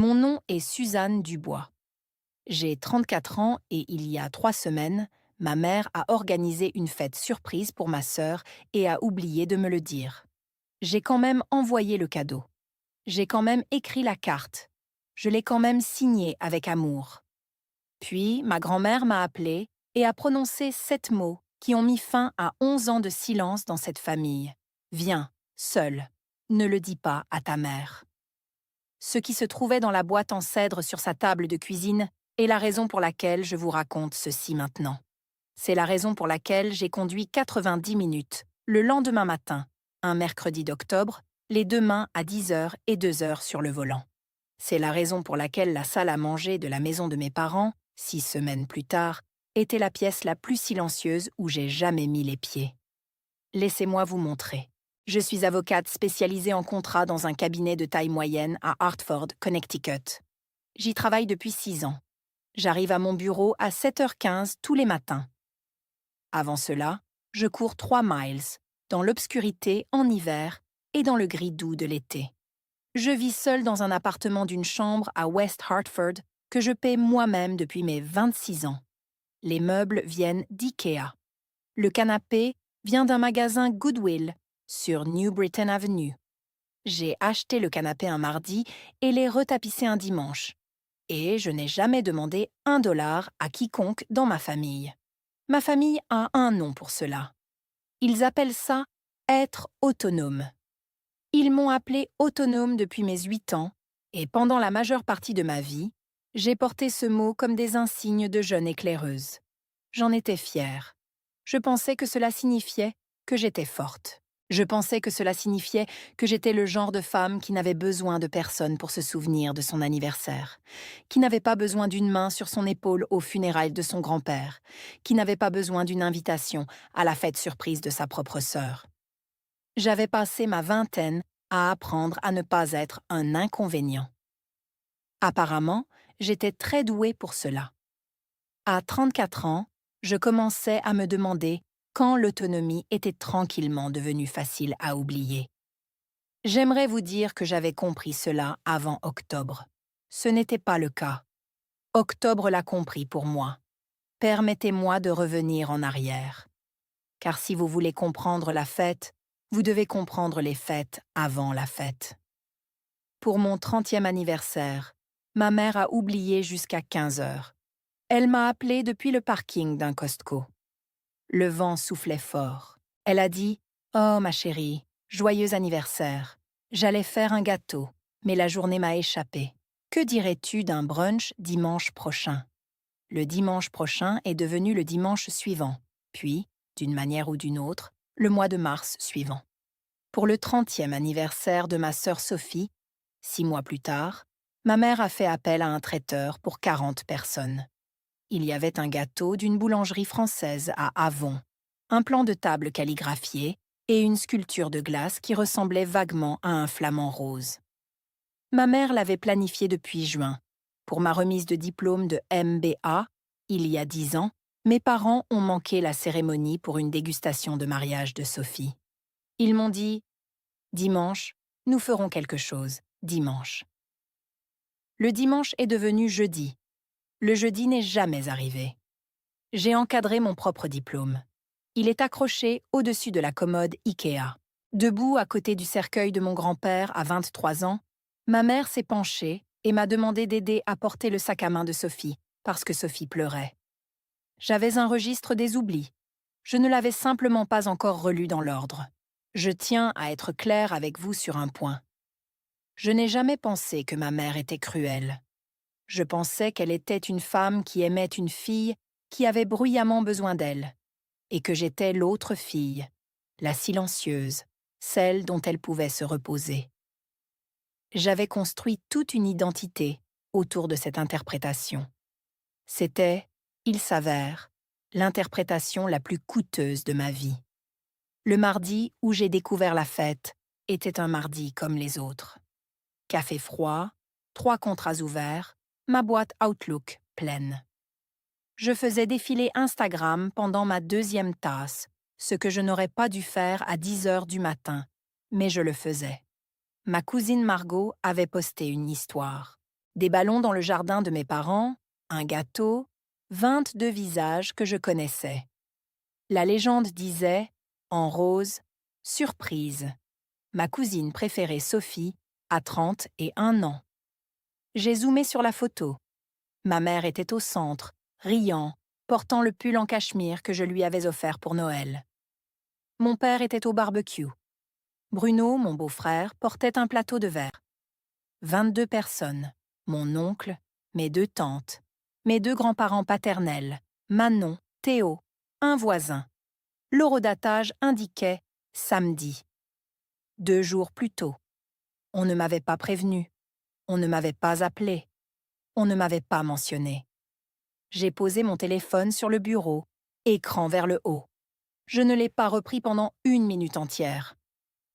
Mon nom est Suzanne Dubois. J'ai 34 ans et il y a 3 semaines, ma mère a organisé une fête surprise pour ma sœur et a oublié de me le dire. J'ai quand même envoyé le cadeau. J'ai quand même écrit la carte. Je l'ai quand même signée avec amour. Puis, ma grand-mère m'a appelée et a prononcé 7 mots qui ont mis fin à 11 ans de silence dans cette famille. Viens, seul. Ne le dis pas à ta mère. Ce qui se trouvait dans la boîte en cèdre sur sa table de cuisine est la raison pour laquelle je vous raconte ceci maintenant. C'est la raison pour laquelle j'ai conduit 90 minutes, le lendemain matin, un mercredi d'octobre, les deux mains à 10 heures et 2 heures sur le volant. C'est la raison pour laquelle la salle à manger de la maison de mes parents, 6 semaines plus tard, était la pièce la plus silencieuse où j'ai jamais mis les pieds. Laissez-moi vous montrer. Je suis avocate spécialisée en contrat dans un cabinet de taille moyenne à Hartford, Connecticut. J'y travaille depuis 6 ans. J'arrive à mon bureau à 7h15 tous les matins. Avant cela, je cours 3 miles, dans l'obscurité en hiver et dans le gris doux de l'été. Je vis seule dans un appartement d'une chambre à West Hartford que je paie moi-même depuis mes 26 ans. Les meubles viennent d'IKEA. Le canapé vient d'un magasin Goodwill sur New Britain Avenue. J'ai acheté le canapé un mardi et l'ai retapissé un dimanche. Et je n'ai jamais demandé $1 à quiconque dans ma famille. Ma famille a un nom pour cela. Ils appellent ça être autonome. Ils m'ont appelée autonome depuis mes 8 ans et pendant la majeure partie de ma vie, j'ai porté ce mot comme des insignes de jeune éclaireuse. J'en étais fière. Je pensais que cela signifiait que j'étais forte. Je pensais que cela signifiait que j'étais le genre de femme qui n'avait besoin de personne pour se souvenir de son anniversaire, qui n'avait pas besoin d'une main sur son épaule aux funérailles de son grand-père, qui n'avait pas besoin d'une invitation à la fête surprise de sa propre sœur. J'avais passé ma vingtaine à apprendre à ne pas être un inconvénient. Apparemment, j'étais très douée pour cela. À 34 ans, je commençais à me demander quand l'autonomie était tranquillement devenue facile à oublier. J'aimerais vous dire que j'avais compris cela avant octobre. Ce n'était pas le cas. Octobre l'a compris pour moi. Permettez-moi de revenir en arrière. Car si vous voulez comprendre la fête, vous devez comprendre les fêtes avant la fête. Pour mon 30e anniversaire, ma mère a oublié jusqu'à 15 heures. Elle m'a appelé depuis le parking d'un Costco. Le vent soufflait fort. Elle a dit « Oh, ma chérie, joyeux anniversaire. J'allais faire un gâteau, mais la journée m'a échappé. Que dirais-tu d'un brunch dimanche prochain ?» Le dimanche prochain est devenu le dimanche suivant, puis, d'une manière ou d'une autre, le mois de mars suivant. Pour le 30e anniversaire de ma sœur Sophie, 6 mois plus tard, ma mère a fait appel à un traiteur pour 40 personnes. Il y avait un gâteau d'une boulangerie française à Avon, un plan de table calligraphié et une sculpture de glace qui ressemblait vaguement à un flamant rose. Ma mère l'avait planifié depuis juin. Pour ma remise de diplôme de MBA, il y a 10 ans, mes parents ont manqué la cérémonie pour une dégustation de mariage de Sophie. Ils m'ont dit « Dimanche, nous ferons quelque chose, dimanche ». Le dimanche est devenu jeudi. Le jeudi n'est jamais arrivé. J'ai encadré mon propre diplôme. Il est accroché au-dessus de la commode IKEA. Debout à côté du cercueil de mon grand-père à 23 ans, ma mère s'est penchée et m'a demandé d'aider à porter le sac à main de Sophie, parce que Sophie pleurait. J'avais un registre des oublis. Je ne l'avais simplement pas encore relu dans l'ordre. Je tiens à être claire avec vous sur un point. Je n'ai jamais pensé que ma mère était cruelle. Je pensais qu'elle était une femme qui aimait une fille qui avait bruyamment besoin d'elle, et que j'étais l'autre fille, la silencieuse, celle dont elle pouvait se reposer. J'avais construit toute une identité autour de cette interprétation. C'était, il s'avère, l'interprétation la plus coûteuse de ma vie. Le mardi où j'ai découvert la fête était un mardi comme les autres. Café froid, 3 contrats ouverts, ma boîte Outlook pleine. Je faisais défiler Instagram pendant ma 2e tasse, ce que je n'aurais pas dû faire à 10 heures du matin, mais je le faisais. Ma cousine Margot avait posté une histoire. Des ballons dans le jardin de mes parents, un gâteau, 22 visages que je connaissais. La légende disait, en rose, surprise. Ma cousine préférée Sophie a 31 ans. J'ai zoomé sur la photo. Ma mère était au centre, riant, portant le pull en cachemire que je lui avais offert pour Noël. Mon père était au barbecue. Bruno, mon beau-frère, portait un plateau de verre. 22 personnes, mon oncle, mes 2 tantes, mes 2 grands-parents paternels, Manon, Théo, un voisin. L'horodatage indiquait samedi. 2 jours plus tôt. On ne m'avait pas prévenu. On ne m'avait pas appelé. On ne m'avait pas mentionné. J'ai posé mon téléphone sur le bureau, écran vers le haut. Je ne l'ai pas repris pendant 1 minute entière.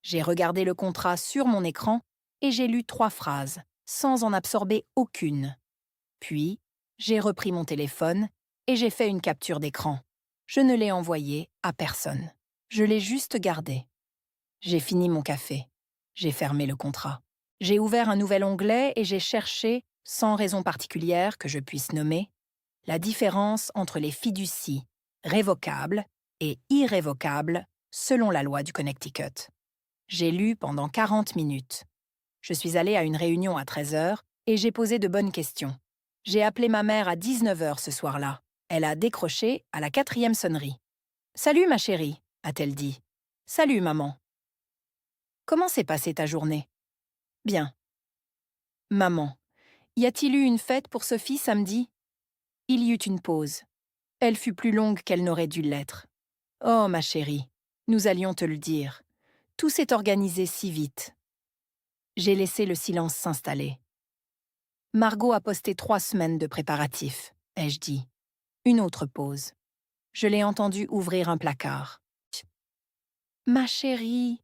J'ai regardé le contrat sur mon écran et j'ai lu 3 phrases, sans en absorber aucune. Puis, j'ai repris mon téléphone et j'ai fait une capture d'écran. Je ne l'ai envoyé à personne. Je l'ai juste gardé. J'ai fini mon café. J'ai fermé le contrat. J'ai ouvert un nouvel onglet et j'ai cherché, sans raison particulière que je puisse nommer, la différence entre les fiducies révocables et irrévocables selon la loi du Connecticut. J'ai lu pendant 40 minutes. Je suis allée à une réunion à 13 heures et j'ai posé de bonnes questions. J'ai appelé ma mère à 19 heures ce soir-là. Elle a décroché à la 4e sonnerie. « Salut ma chérie », a-t-elle dit. « Salut maman. Comment s'est passée ta journée ?»« Bien. »« Maman, y a-t-il eu une fête pour Sophie samedi ?» Il y eut une pause. Elle fut plus longue qu'elle n'aurait dû l'être. « Oh ma chérie, nous allions te le dire. Tout s'est organisé si vite. » J'ai laissé le silence s'installer. Margot a posté 3 semaines de préparatifs, ai-je dit. Une autre pause. Je l'ai entendu ouvrir un placard. Ma chérie,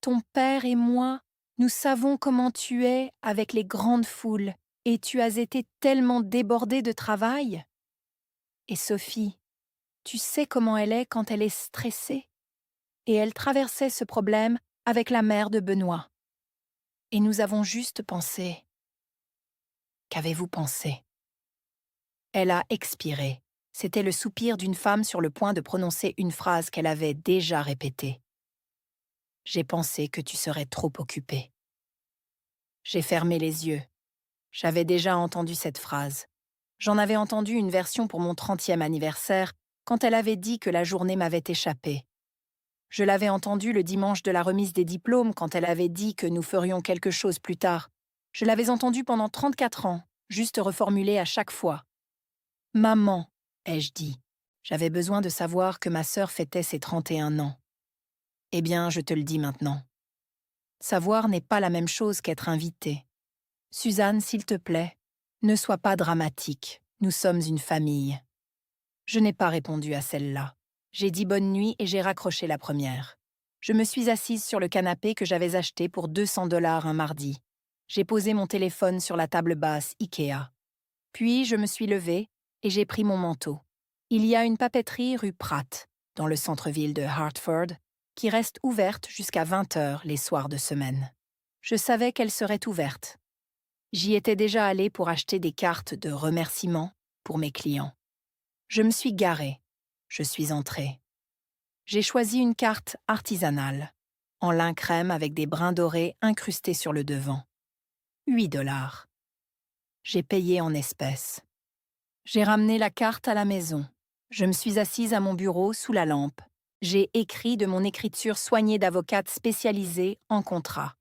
ton père et moi, nous savons comment tu es avec les grandes foules et tu as été tellement débordée de travail. Et Sophie, tu sais comment elle est quand elle est stressée. Et elle traversait ce problème avec la mère de Benoît. Et nous avons juste pensé. Qu'avez-vous pensé ? Elle a expiré. C'était le soupir d'une femme sur le point de prononcer une phrase qu'elle avait déjà répétée. J'ai pensé que tu serais trop occupée. J'ai fermé les yeux. J'avais déjà entendu cette phrase. J'en avais entendu une version pour mon 30e anniversaire, quand elle avait dit que la journée m'avait échappé. Je l'avais entendue le dimanche de la remise des diplômes, quand elle avait dit que nous ferions quelque chose plus tard. Je l'avais entendue pendant 34 ans, juste reformulée à chaque fois. « Maman », ai-je dit. J'avais besoin de savoir que ma sœur fêtait ses 31 ans. Eh bien, je te le dis maintenant. Savoir n'est pas la même chose qu'être invité. Suzanne, s'il te plaît, ne sois pas dramatique. Nous sommes une famille. Je n'ai pas répondu à celle-là. J'ai dit bonne nuit et j'ai raccroché la première. Je me suis assise sur le canapé que j'avais acheté pour 200 $ un mardi. J'ai posé mon téléphone sur la table basse Ikea. Puis je me suis levée et j'ai pris mon manteau. Il y a une papeterie rue Pratt, dans le centre-ville de Hartford, qui reste ouverte jusqu'à 20 heures les soirs de semaine. Je savais qu'elle serait ouverte. J'y étais déjà allée pour acheter des cartes de remerciement pour mes clients. Je me suis garée. Je suis entrée. J'ai choisi une carte artisanale, en lin crème avec des brins dorés incrustés sur le devant. 8 $. J'ai payé en espèces. J'ai ramené la carte à la maison. Je me suis assise à mon bureau sous la lampe. J'ai écrit de mon écriture soignée d'avocate spécialisée en contrat.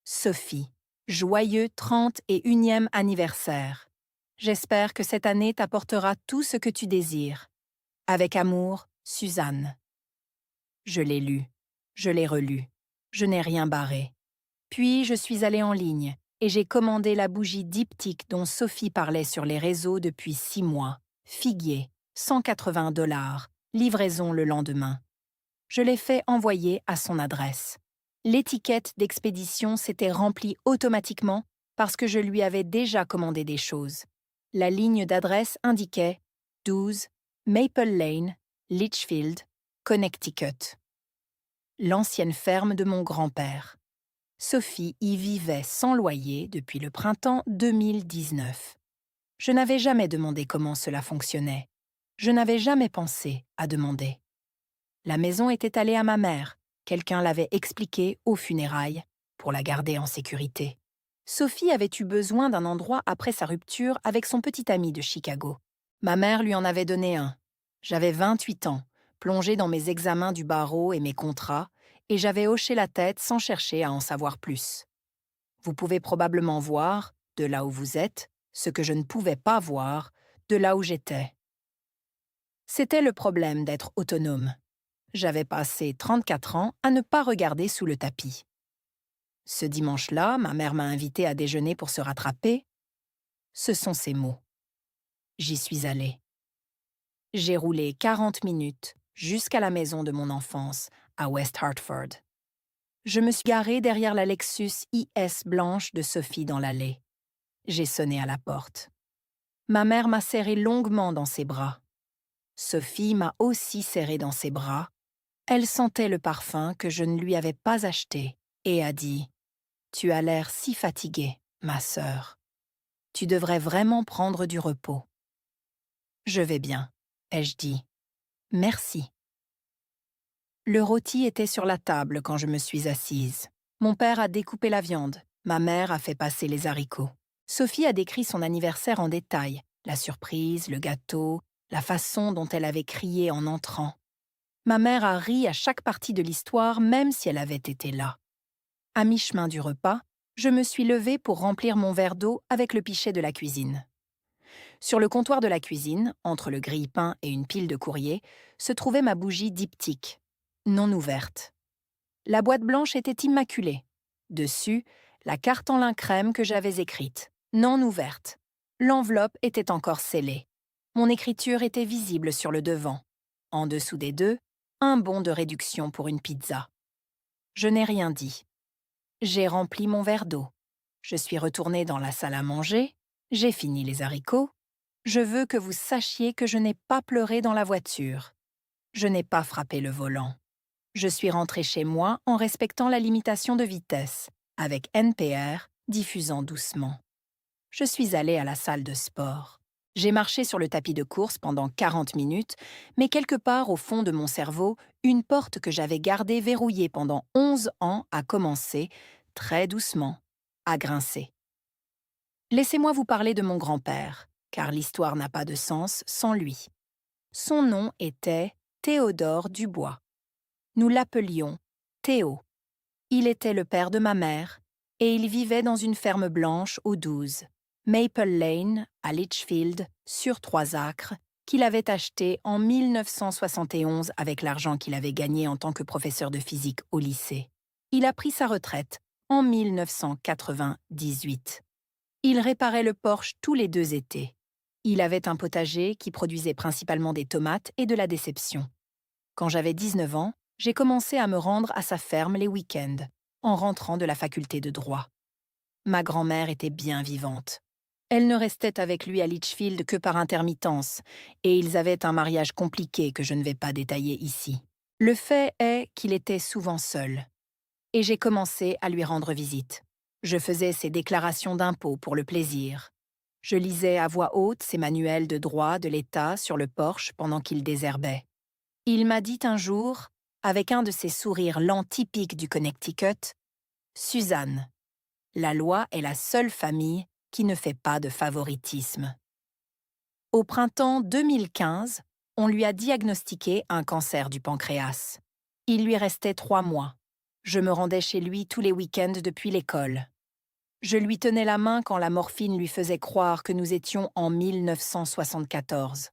Sophie, joyeux 31e anniversaire. J'espère que cette année t'apportera tout ce que tu désires. Avec amour, Suzanne. Je l'ai lu. Je l'ai relu. Je n'ai rien barré. Puis je suis allée en ligne et j'ai commandé la bougie diptyque dont Sophie parlait sur les réseaux depuis 6 mois. Figuier, 180 $, livraison le lendemain. Je l'ai fait envoyer à son adresse. L'étiquette d'expédition s'était remplie automatiquement parce que je lui avais déjà commandé des choses. La ligne d'adresse indiquait 12 Maple Lane, Litchfield, Connecticut. L'ancienne ferme de mon grand-père. Sophie y vivait sans loyer depuis le printemps 2019. Je n'avais jamais demandé comment cela fonctionnait. Je n'avais jamais pensé à demander. La maison était allée à ma mère. Quelqu'un l'avait expliqué aux funérailles pour la garder en sécurité. Sophie avait eu besoin d'un endroit après sa rupture avec son petit ami de Chicago. Ma mère lui en avait donné un. J'avais 28 ans, plongée dans mes examens du barreau et mes contrats, et j'avais hoché la tête sans chercher à en savoir plus. Vous pouvez probablement voir, de là où vous êtes, ce que je ne pouvais pas voir, de là où j'étais. C'était le problème d'être autonome. J'avais passé 34 ans à ne pas regarder sous le tapis. Ce dimanche-là, ma mère m'a invitée à déjeuner pour se rattraper. Ce sont ses mots. J'y suis allée. J'ai roulé 40 minutes jusqu'à la maison de mon enfance, à West Hartford. Je me suis garée derrière la Lexus IS blanche de Sophie dans l'allée. J'ai sonné à la porte. Ma mère m'a serré longuement dans ses bras. Sophie m'a aussi serré dans ses bras. Elle sentait le parfum que je ne lui avais pas acheté et a dit « Tu as l'air si fatiguée, ma sœur. Tu devrais vraiment prendre du repos. » « Je vais bien, ai-je dit. « Merci. » Le rôti était sur la table quand je me suis assise. Mon père a découpé la viande. Ma mère a fait passer les haricots. Sophie a décrit son anniversaire en détail. La surprise, le gâteau, la façon dont elle avait crié en entrant. Ma mère a ri à chaque partie de l'histoire, même si elle avait été là. À mi-chemin du repas, je me suis levée pour remplir mon verre d'eau avec le pichet de la cuisine. Sur le comptoir de la cuisine, entre le grille-pain et une pile de courrier, se trouvait ma bougie diptyque, non ouverte. La boîte blanche était immaculée. Dessus, la carte en lin crème que j'avais écrite, non ouverte. L'enveloppe était encore scellée. Mon écriture était visible sur le devant. En dessous des deux, un bon de réduction pour une pizza. Je n'ai rien dit. J'ai rempli mon verre d'eau. Je suis retournée dans la salle à manger. J'ai fini les haricots. Je veux que vous sachiez que je n'ai pas pleuré dans la voiture. Je n'ai pas frappé le volant. Je suis rentrée chez moi en respectant la limitation de vitesse, avec NPR diffusant doucement. Je suis allée à la salle de sport. J'ai marché sur le tapis de course pendant 40 minutes, mais quelque part au fond de mon cerveau, une porte que j'avais gardée verrouillée pendant 11 ans a commencé, très doucement, à grincer. Laissez-moi vous parler de mon grand-père, car l'histoire n'a pas de sens sans lui. Son nom était Théodore Dubois. Nous l'appelions Théo. Il était le père de ma mère, et il vivait dans une ferme blanche au 12, Maple Lane, à Litchfield, sur 3 acres, qu'il avait acheté en 1971 avec l'argent qu'il avait gagné en tant que professeur de physique au lycée. Il a pris sa retraite en 1998. Il réparait le porche tous les 2 étés. Il avait un potager qui produisait principalement des tomates et de la déception. Quand j'avais 19 ans, j'ai commencé à me rendre à sa ferme les week-ends, en rentrant de la faculté de droit. Ma grand-mère était bien vivante. Elle ne restait avec lui à Litchfield que par intermittence, et ils avaient un mariage compliqué que je ne vais pas détailler ici. Le fait est qu'il était souvent seul. Et j'ai commencé à lui rendre visite. Je faisais ses déclarations d'impôts pour le plaisir. Je lisais à voix haute ses manuels de droit de l'État sur le porche pendant qu'il désherbait. Il m'a dit un jour, avec un de ces sourires lents typiques du Connecticut, « Suzanne, la loi est la seule famille qui ne fait pas de favoritisme. » Au printemps 2015, on lui a diagnostiqué un cancer du pancréas. Il lui restait 3 mois. Je me rendais chez lui tous les week-ends depuis l'école. Je lui tenais la main quand la morphine lui faisait croire que nous étions en 1974.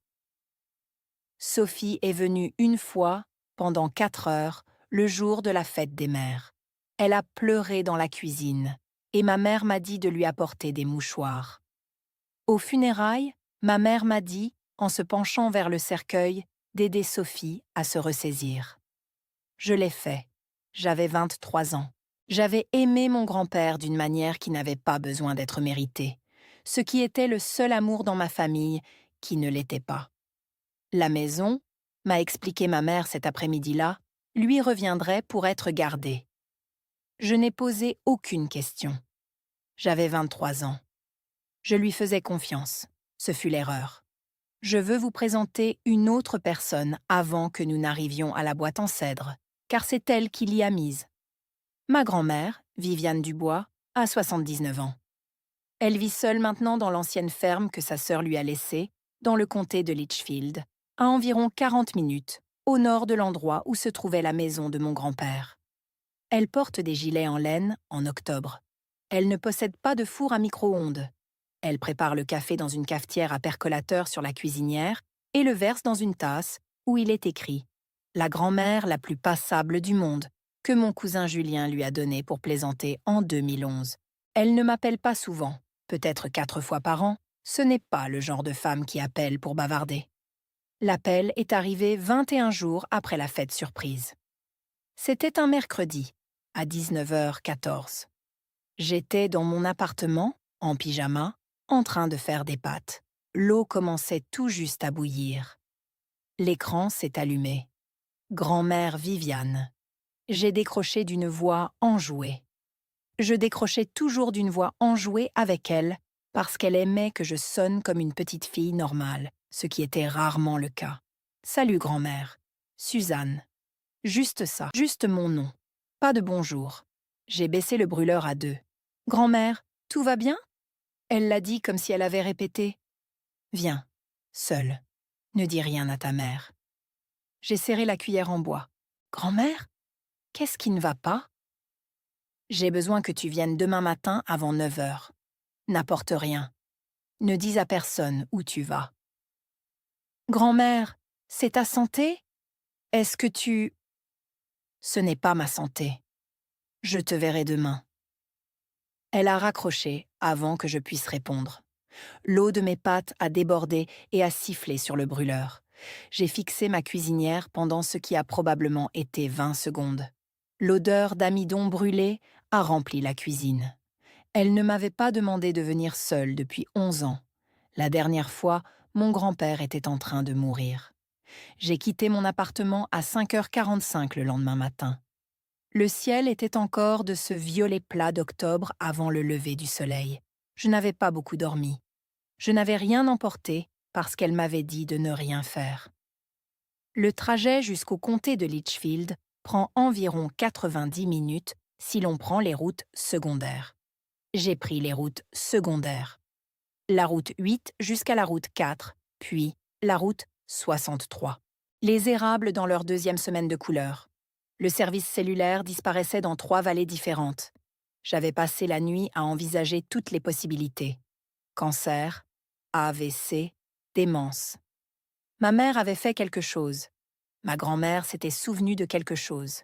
Sophie est venue une fois, pendant 4 heures, le jour de la fête des mères. Elle a pleuré dans la cuisine, et ma mère m'a dit de lui apporter des mouchoirs. Aux funérailles, ma mère m'a dit, en se penchant vers le cercueil, d'aider Sophie à se ressaisir. Je l'ai fait. J'avais 23 ans. J'avais aimé mon grand-père d'une manière qui n'avait pas besoin d'être méritée, ce qui était le seul amour dans ma famille qui ne l'était pas. La maison, m'a expliqué ma mère cet après-midi-là, lui reviendrait pour être gardée. Je n'ai posé aucune question. J'avais 23 ans. Je lui faisais confiance. Ce fut l'erreur. Je veux vous présenter une autre personne avant que nous n'arrivions à la boîte en cèdre, car c'est elle qui l'y a mise. Ma grand-mère, Viviane Dubois, a 79 ans. Elle vit seule maintenant dans l'ancienne ferme que sa sœur lui a laissée, dans le comté de Litchfield, à environ 40 minutes, au nord de l'endroit où se trouvait la maison de mon grand-père. Elle porte des gilets en laine en octobre. Elle ne possède pas de four à micro-ondes. Elle prépare le café dans une cafetière à percolateur sur la cuisinière et le verse dans une tasse où il est écrit « La grand-mère la plus passable du monde » que mon cousin Julien lui a donnée pour plaisanter en 2011. Elle ne m'appelle pas souvent, peut-être 4 fois par an. Ce n'est pas le genre de femme qui appelle pour bavarder. L'appel est arrivé 21 jours après la fête surprise. C'était un mercredi, à 19h14. J'étais dans mon appartement, en pyjama, en train de faire des pâtes. L'eau commençait tout juste à bouillir. L'écran s'est allumé. Grand-mère Viviane. J'ai décroché d'une voix enjouée. Je décrochais toujours d'une voix enjouée avec elle parce qu'elle aimait que je sonne comme une petite fille normale, ce qui était rarement le cas. Salut grand-mère. Suzanne. Juste ça, juste mon nom. Pas de bonjour. J'ai baissé le brûleur à 2. Grand-mère, tout va bien? Elle l'a dit comme si elle avait répété. Viens, seule. Ne dis rien à ta mère. J'ai serré la cuillère en bois. Grand-mère, qu'est-ce qui ne va pas? J'ai besoin que tu viennes demain matin avant 9h. N'apporte rien. Ne dis à personne où tu vas. Grand-mère, c'est ta santé? Est-ce que tu... Ce n'est pas ma santé. Je te verrai demain. Elle a raccroché avant que je puisse répondre. L'eau de mes pâtes a débordé et a sifflé sur le brûleur. J'ai fixé ma cuisinière pendant ce qui a probablement été 20 secondes. L'odeur d'amidon brûlé a rempli la cuisine. Elle ne m'avait pas demandé de venir seule depuis 11 ans. La dernière fois, mon grand-père était en train de mourir. J'ai quitté mon appartement à 5h45 le lendemain matin. Le ciel était encore de ce violet plat d'octobre avant le lever du soleil. Je n'avais pas beaucoup dormi. Je n'avais rien emporté parce qu'elle m'avait dit de ne rien faire. Le trajet jusqu'au comté de Litchfield prend environ 90 minutes si l'on prend les routes secondaires. J'ai pris les routes secondaires. La route 8 jusqu'à la route 4, puis la route 63. Les érables dans leur deuxième semaine de couleur. Le service cellulaire disparaissait dans 3 vallées différentes. J'avais passé la nuit à envisager toutes les possibilités. Cancer, AVC, démence. Ma mère avait fait quelque chose. Ma grand-mère s'était souvenue de quelque chose.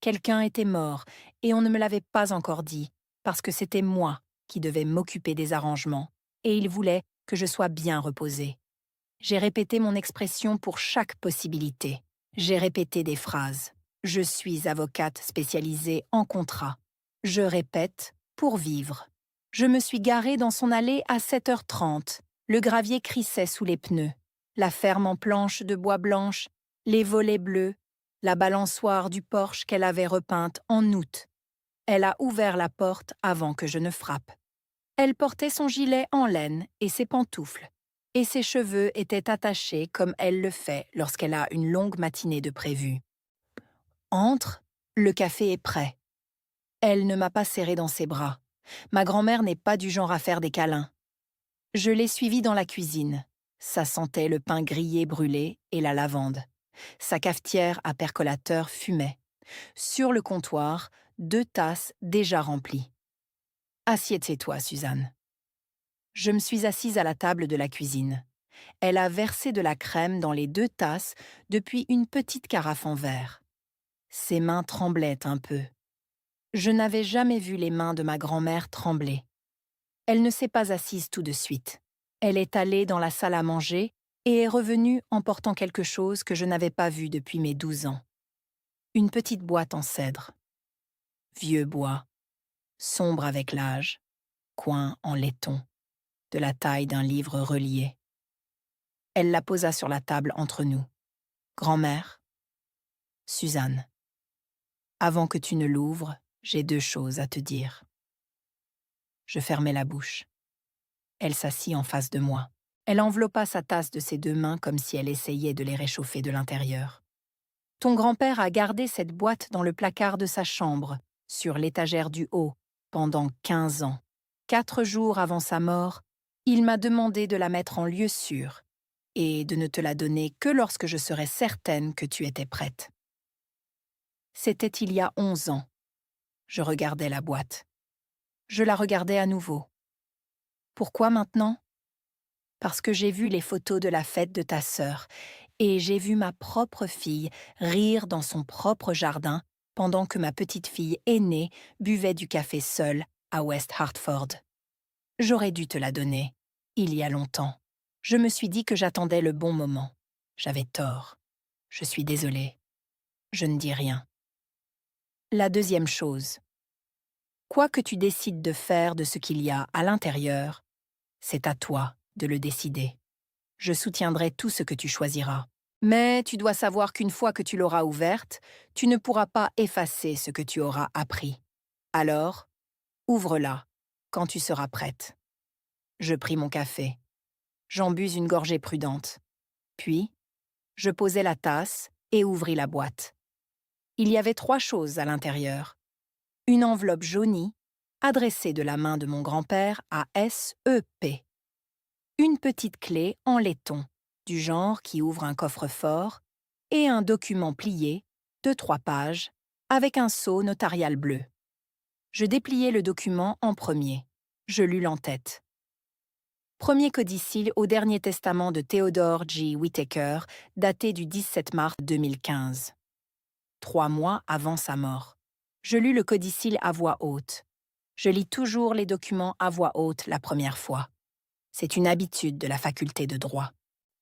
Quelqu'un était mort et on ne me l'avait pas encore dit parce que c'était moi qui devais m'occuper des arrangements et il voulait que je sois bien reposée. J'ai répété mon expression pour chaque possibilité. J'ai répété des phrases. Je suis avocate spécialisée en contrat. Je répète pour vivre. Je me suis garée dans son allée à 7h30. Le gravier crissait sous les pneus. La ferme en planches de bois blanches, les volets bleus, la balançoire du porche qu'elle avait repeinte en août. Elle a ouvert la porte avant que je ne frappe. Elle portait son gilet en laine et ses pantoufles. Et ses cheveux étaient attachés comme elle le fait lorsqu'elle a une longue matinée de prévue. Entre, le café est prêt. Elle ne m'a pas serré dans ses bras. Ma grand-mère n'est pas du genre à faire des câlins. Je l'ai suivie dans la cuisine. Ça sentait le pain grillé brûlé et la lavande. Sa cafetière à percolateur fumait. Sur le comptoir, 2 tasses déjà remplies. Assieds-toi, Suzanne. Je me suis assise à la table de la cuisine. Elle a versé de la crème dans les 2 tasses depuis une petite carafe en verre. Ses mains tremblaient un peu. Je n'avais jamais vu les mains de ma grand-mère trembler. Elle ne s'est pas assise tout de suite. Elle est allée dans la salle à manger et est revenue en portant quelque chose que je n'avais pas vu depuis mes 12 ans. Une petite boîte en cèdre. Vieux bois, sombre avec l'âge, coin en laiton, de la taille d'un livre relié. Elle la posa sur la table entre nous. Grand-mère, Suzanne, avant que tu ne l'ouvres, J'ai 2 choses à te dire. Je fermai la bouche. Elle s'assit en face de moi. Elle enveloppa sa tasse de ses 2 mains comme si elle essayait de les réchauffer de l'intérieur. Ton grand-père a gardé cette boîte dans le placard de sa chambre, sur l'étagère du haut, pendant 15 ans. 4 jours avant sa mort, il m'a demandé de la mettre en lieu sûr et de ne te la donner que lorsque je serais certaine que tu étais prête. C'était il y a 11 ans. Je regardais la boîte. Je la regardais à nouveau. Pourquoi maintenant? Parce que j'ai vu les photos de la fête de ta sœur et j'ai vu ma propre fille rire dans son propre jardin pendant que ma petite fille aînée buvait du café seule à West Hartford. J'aurais dû te la donner, il y a longtemps. Je me suis dit que j'attendais le bon moment. J'avais tort. Je suis désolée. Je ne dis rien. La deuxième chose. Quoi que tu décides de faire de ce qu'il y a à l'intérieur, c'est à toi de le décider. Je soutiendrai tout ce que tu choisiras. Mais tu dois savoir qu'une fois que tu l'auras ouverte, tu ne pourras pas effacer ce que tu auras appris. Alors, ouvre-la quand tu seras prête. Je pris mon café. J'en bus une gorgée prudente. Puis, je posai la tasse et ouvris la boîte. Il y avait 3 choses à l'intérieur. Une enveloppe jaunie, adressée de la main de mon grand-père à S.E.P. Une petite clé en laiton, du genre qui ouvre un coffre-fort, et un document plié, de 3 pages, avec un sceau notarial bleu. Je dépliai le document en premier. Je lus l'entête. Premier codicile au dernier testament de Theodore G. Whittaker, daté du 17 mars 2015. 3 mois avant sa mort. Je lus le codicile à voix haute. Je lis toujours les documents à voix haute la première fois. C'est une habitude de la faculté de droit.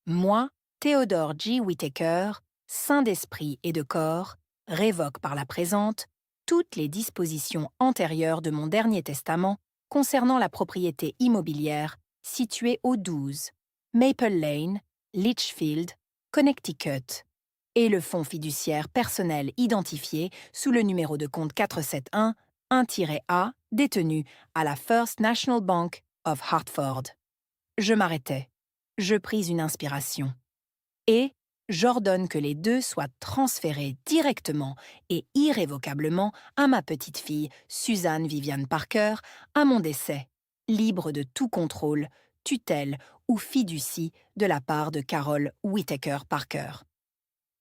Moi, Theodore G. Whittaker, saint d'esprit et de corps, révoque par la présente toutes les dispositions antérieures de mon dernier testament concernant la propriété immobilière située au 12 Maple Lane, Litchfield, Connecticut, et le fonds fiduciaire personnel identifié sous le numéro de compte 471 1-A détenu à la First National Bank of Hartford. Je m'arrêtai. Je pris une inspiration. Et j'ordonne que les 2 soient transférés directement et irrévocablement à ma petite-fille, Suzanne Viviane Parker, à mon décès, libre de tout contrôle, tutelle ou fiducie de la part de Carol Whittaker Parker.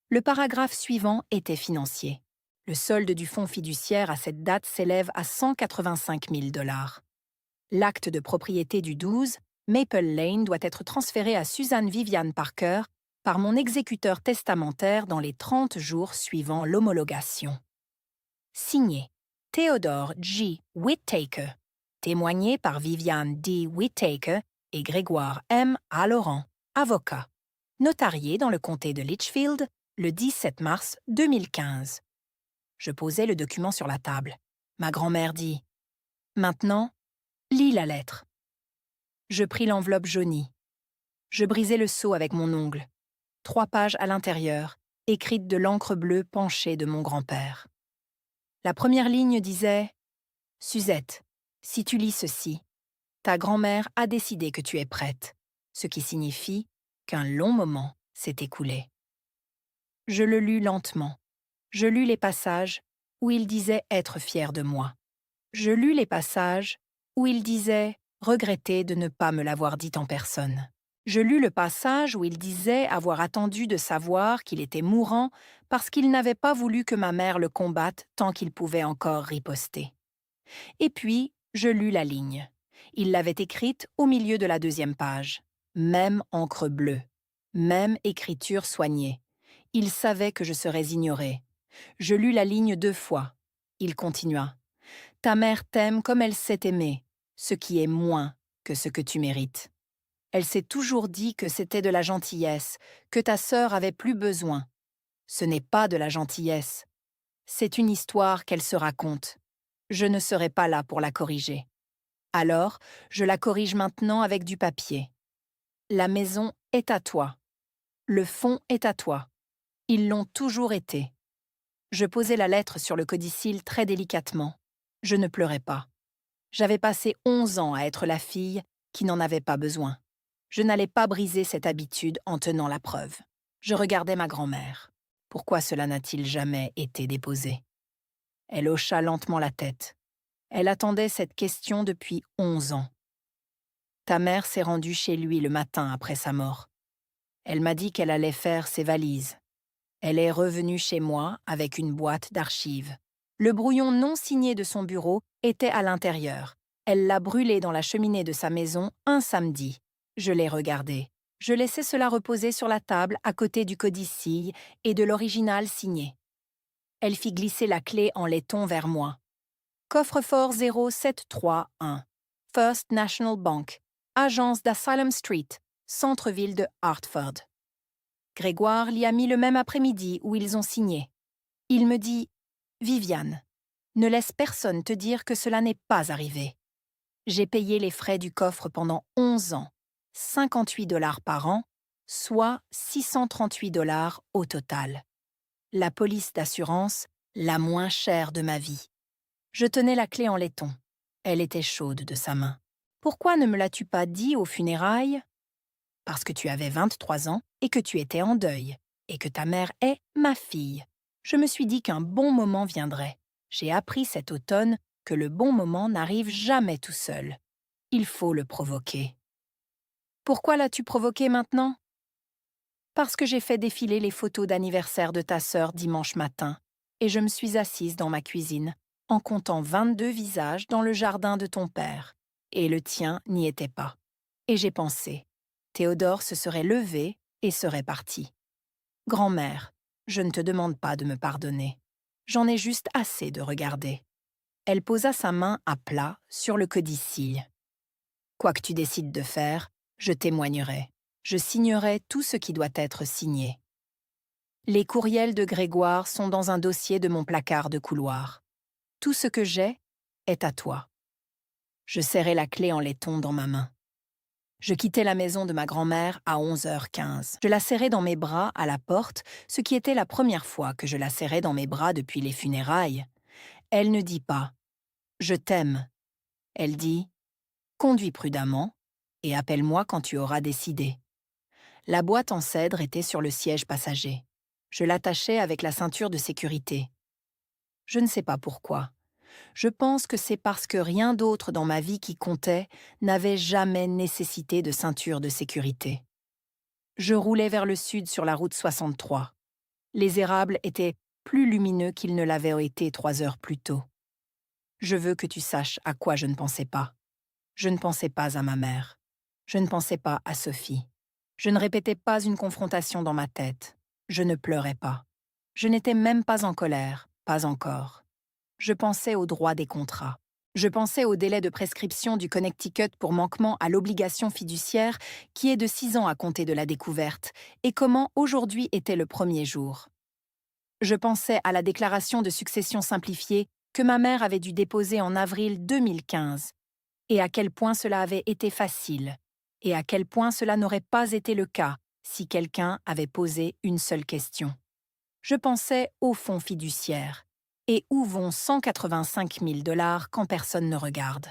Le paragraphe suivant était financier. Le solde du fonds fiduciaire à cette date s'élève à 185 000 $. L'acte de propriété du 12 Maple Lane doit être transféré à Suzanne Viviane Parker par mon exécuteur testamentaire dans les 30 jours suivant l'homologation. Signé Theodore G. Whittaker. Témoigné par Viviane D. Whittaker et Grégoire M. A. Laurent, avocat. Notarié dans le comté de Litchfield le 17 mars 2015. Je posai le document sur la table. Ma grand-mère dit « Maintenant, lis la lettre. » Je pris l'enveloppe jaunie. Je brisai le sceau avec mon ongle. 3 pages à l'intérieur, écrites de l'encre bleue penchée de mon grand-père. La première ligne disait « Suzette, si tu lis ceci, ta grand-mère a décidé que tu es prête, ce qui signifie qu'un long moment s'est écoulé. » Je le lus lentement. Je lus les passages où il disait être fier de moi. Je lus les passages où il disait regretter de ne pas me l'avoir dit en personne. Je lus le passage où il disait avoir attendu de savoir qu'il était mourant parce qu'il n'avait pas voulu que ma mère le combatte tant qu'il pouvait encore riposter. Et puis, je lus la ligne. Il l'avait écrite au milieu de la 2e page. Même encre bleue. Même écriture soignée. Il savait que je serais ignorée. Je lus la ligne 2 fois. Il continua. Ta mère t'aime comme elle s'est aimée, ce qui est moins que ce que tu mérites. Elle s'est toujours dit que c'était de la gentillesse, que ta sœur avait plus besoin. Ce n'est pas de la gentillesse. C'est une histoire qu'elle se raconte. Je ne serai pas là pour la corriger. Alors, je la corrige maintenant avec du papier. La maison est à toi. Le fonds est à toi. Ils l'ont toujours été. Je posai la lettre sur le codicile très délicatement. Je ne pleurais pas. J'avais passé 11 ans à être la fille qui n'en avait pas besoin. Je n'allais pas briser cette habitude en tenant la preuve. Je regardais ma grand-mère. Pourquoi cela n'a-t-il jamais été déposé? Elle hocha lentement la tête. Elle attendait cette question depuis 11 ans. Ta mère s'est rendue chez lui le matin après sa mort. Elle m'a dit qu'elle allait faire ses valises. Elle est revenue chez moi avec une boîte d'archives. Le brouillon non signé de son bureau était à l'intérieur. Elle l'a brûlé dans la cheminée de sa maison un samedi. Je l'ai regardé. Je laissais cela reposer sur la table à côté du codicille et de l'original signé. Elle fit glisser la clé en laiton vers moi. Coffre-fort 0731, First National Bank, agence d'Asylum Street, centre-ville de Hartford. Grégoire l'y a mis le même après-midi où ils ont signé. Il me dit « Viviane, ne laisse personne te dire que cela n'est pas arrivé. J'ai payé les frais du coffre pendant 11 ans, 58 $ par an, soit 638 $ au total. La police d'assurance, la moins chère de ma vie. Je tenais la clé en laiton. Elle était chaude de sa main. Pourquoi ne me l'as-tu pas dit aux funérailles? Parce que tu avais 23 ans et que tu étais en deuil, et que ta mère est ma fille. Je me suis dit qu'un bon moment viendrait. J'ai appris cet automne que le bon moment n'arrive jamais tout seul. Il faut le provoquer. Pourquoi l'as-tu provoqué maintenant? Parce que j'ai fait défiler les photos d'anniversaire de ta sœur dimanche matin, et je me suis assise dans ma cuisine, en comptant 22 visages dans le jardin de ton père, et le tien n'y était pas. Et j'ai pensé, Théodore se serait levé et serait parti. Grand-mère, je ne te demande pas de me pardonner. J'en ai juste assez de regarder. Elle posa sa main à plat sur le codicille. Quoi que tu décides de faire, je témoignerai. Je signerai tout ce qui doit être signé. Les courriels de Grégoire sont dans un dossier de mon placard de couloir. Tout ce que j'ai est à toi. Je serrai la clé en laiton dans ma main. Je quittai la maison de ma grand-mère à 11h15. Je la serrai dans mes bras à la porte, ce qui était la première fois que je la serrais dans mes bras depuis les funérailles. Elle ne dit pas « Je t'aime ». Elle dit « Conduis prudemment et appelle-moi quand tu auras décidé ». La boîte en cèdre était sur le siège passager. Je l'attachai avec la ceinture de sécurité. Je ne sais pas pourquoi. Je pense que c'est parce que rien d'autre dans ma vie qui comptait n'avait jamais nécessité de ceinture de sécurité. Je roulais vers le sud sur la route 63. Les érables étaient plus lumineux qu'ils ne l'avaient été 3 heures plus tôt. Je veux que tu saches à quoi je ne pensais pas. Je ne pensais pas à ma mère. Je ne pensais pas à Sophie. Je ne répétais pas une confrontation dans ma tête. Je ne pleurais pas. Je n'étais même pas en colère, pas encore. Je pensais au droit des contrats. Je pensais au délai de prescription du Connecticut pour manquement à l'obligation fiduciaire qui est de 6 ans à compter de la découverte et comment aujourd'hui était le premier jour. Je pensais à la déclaration de succession simplifiée que ma mère avait dû déposer en avril 2015 et à quel point cela avait été facile et à quel point cela n'aurait pas été le cas si quelqu'un avait posé une seule question. Je pensais au fonds fiduciaire. Et où vont 185 000 $ quand personne ne regarde?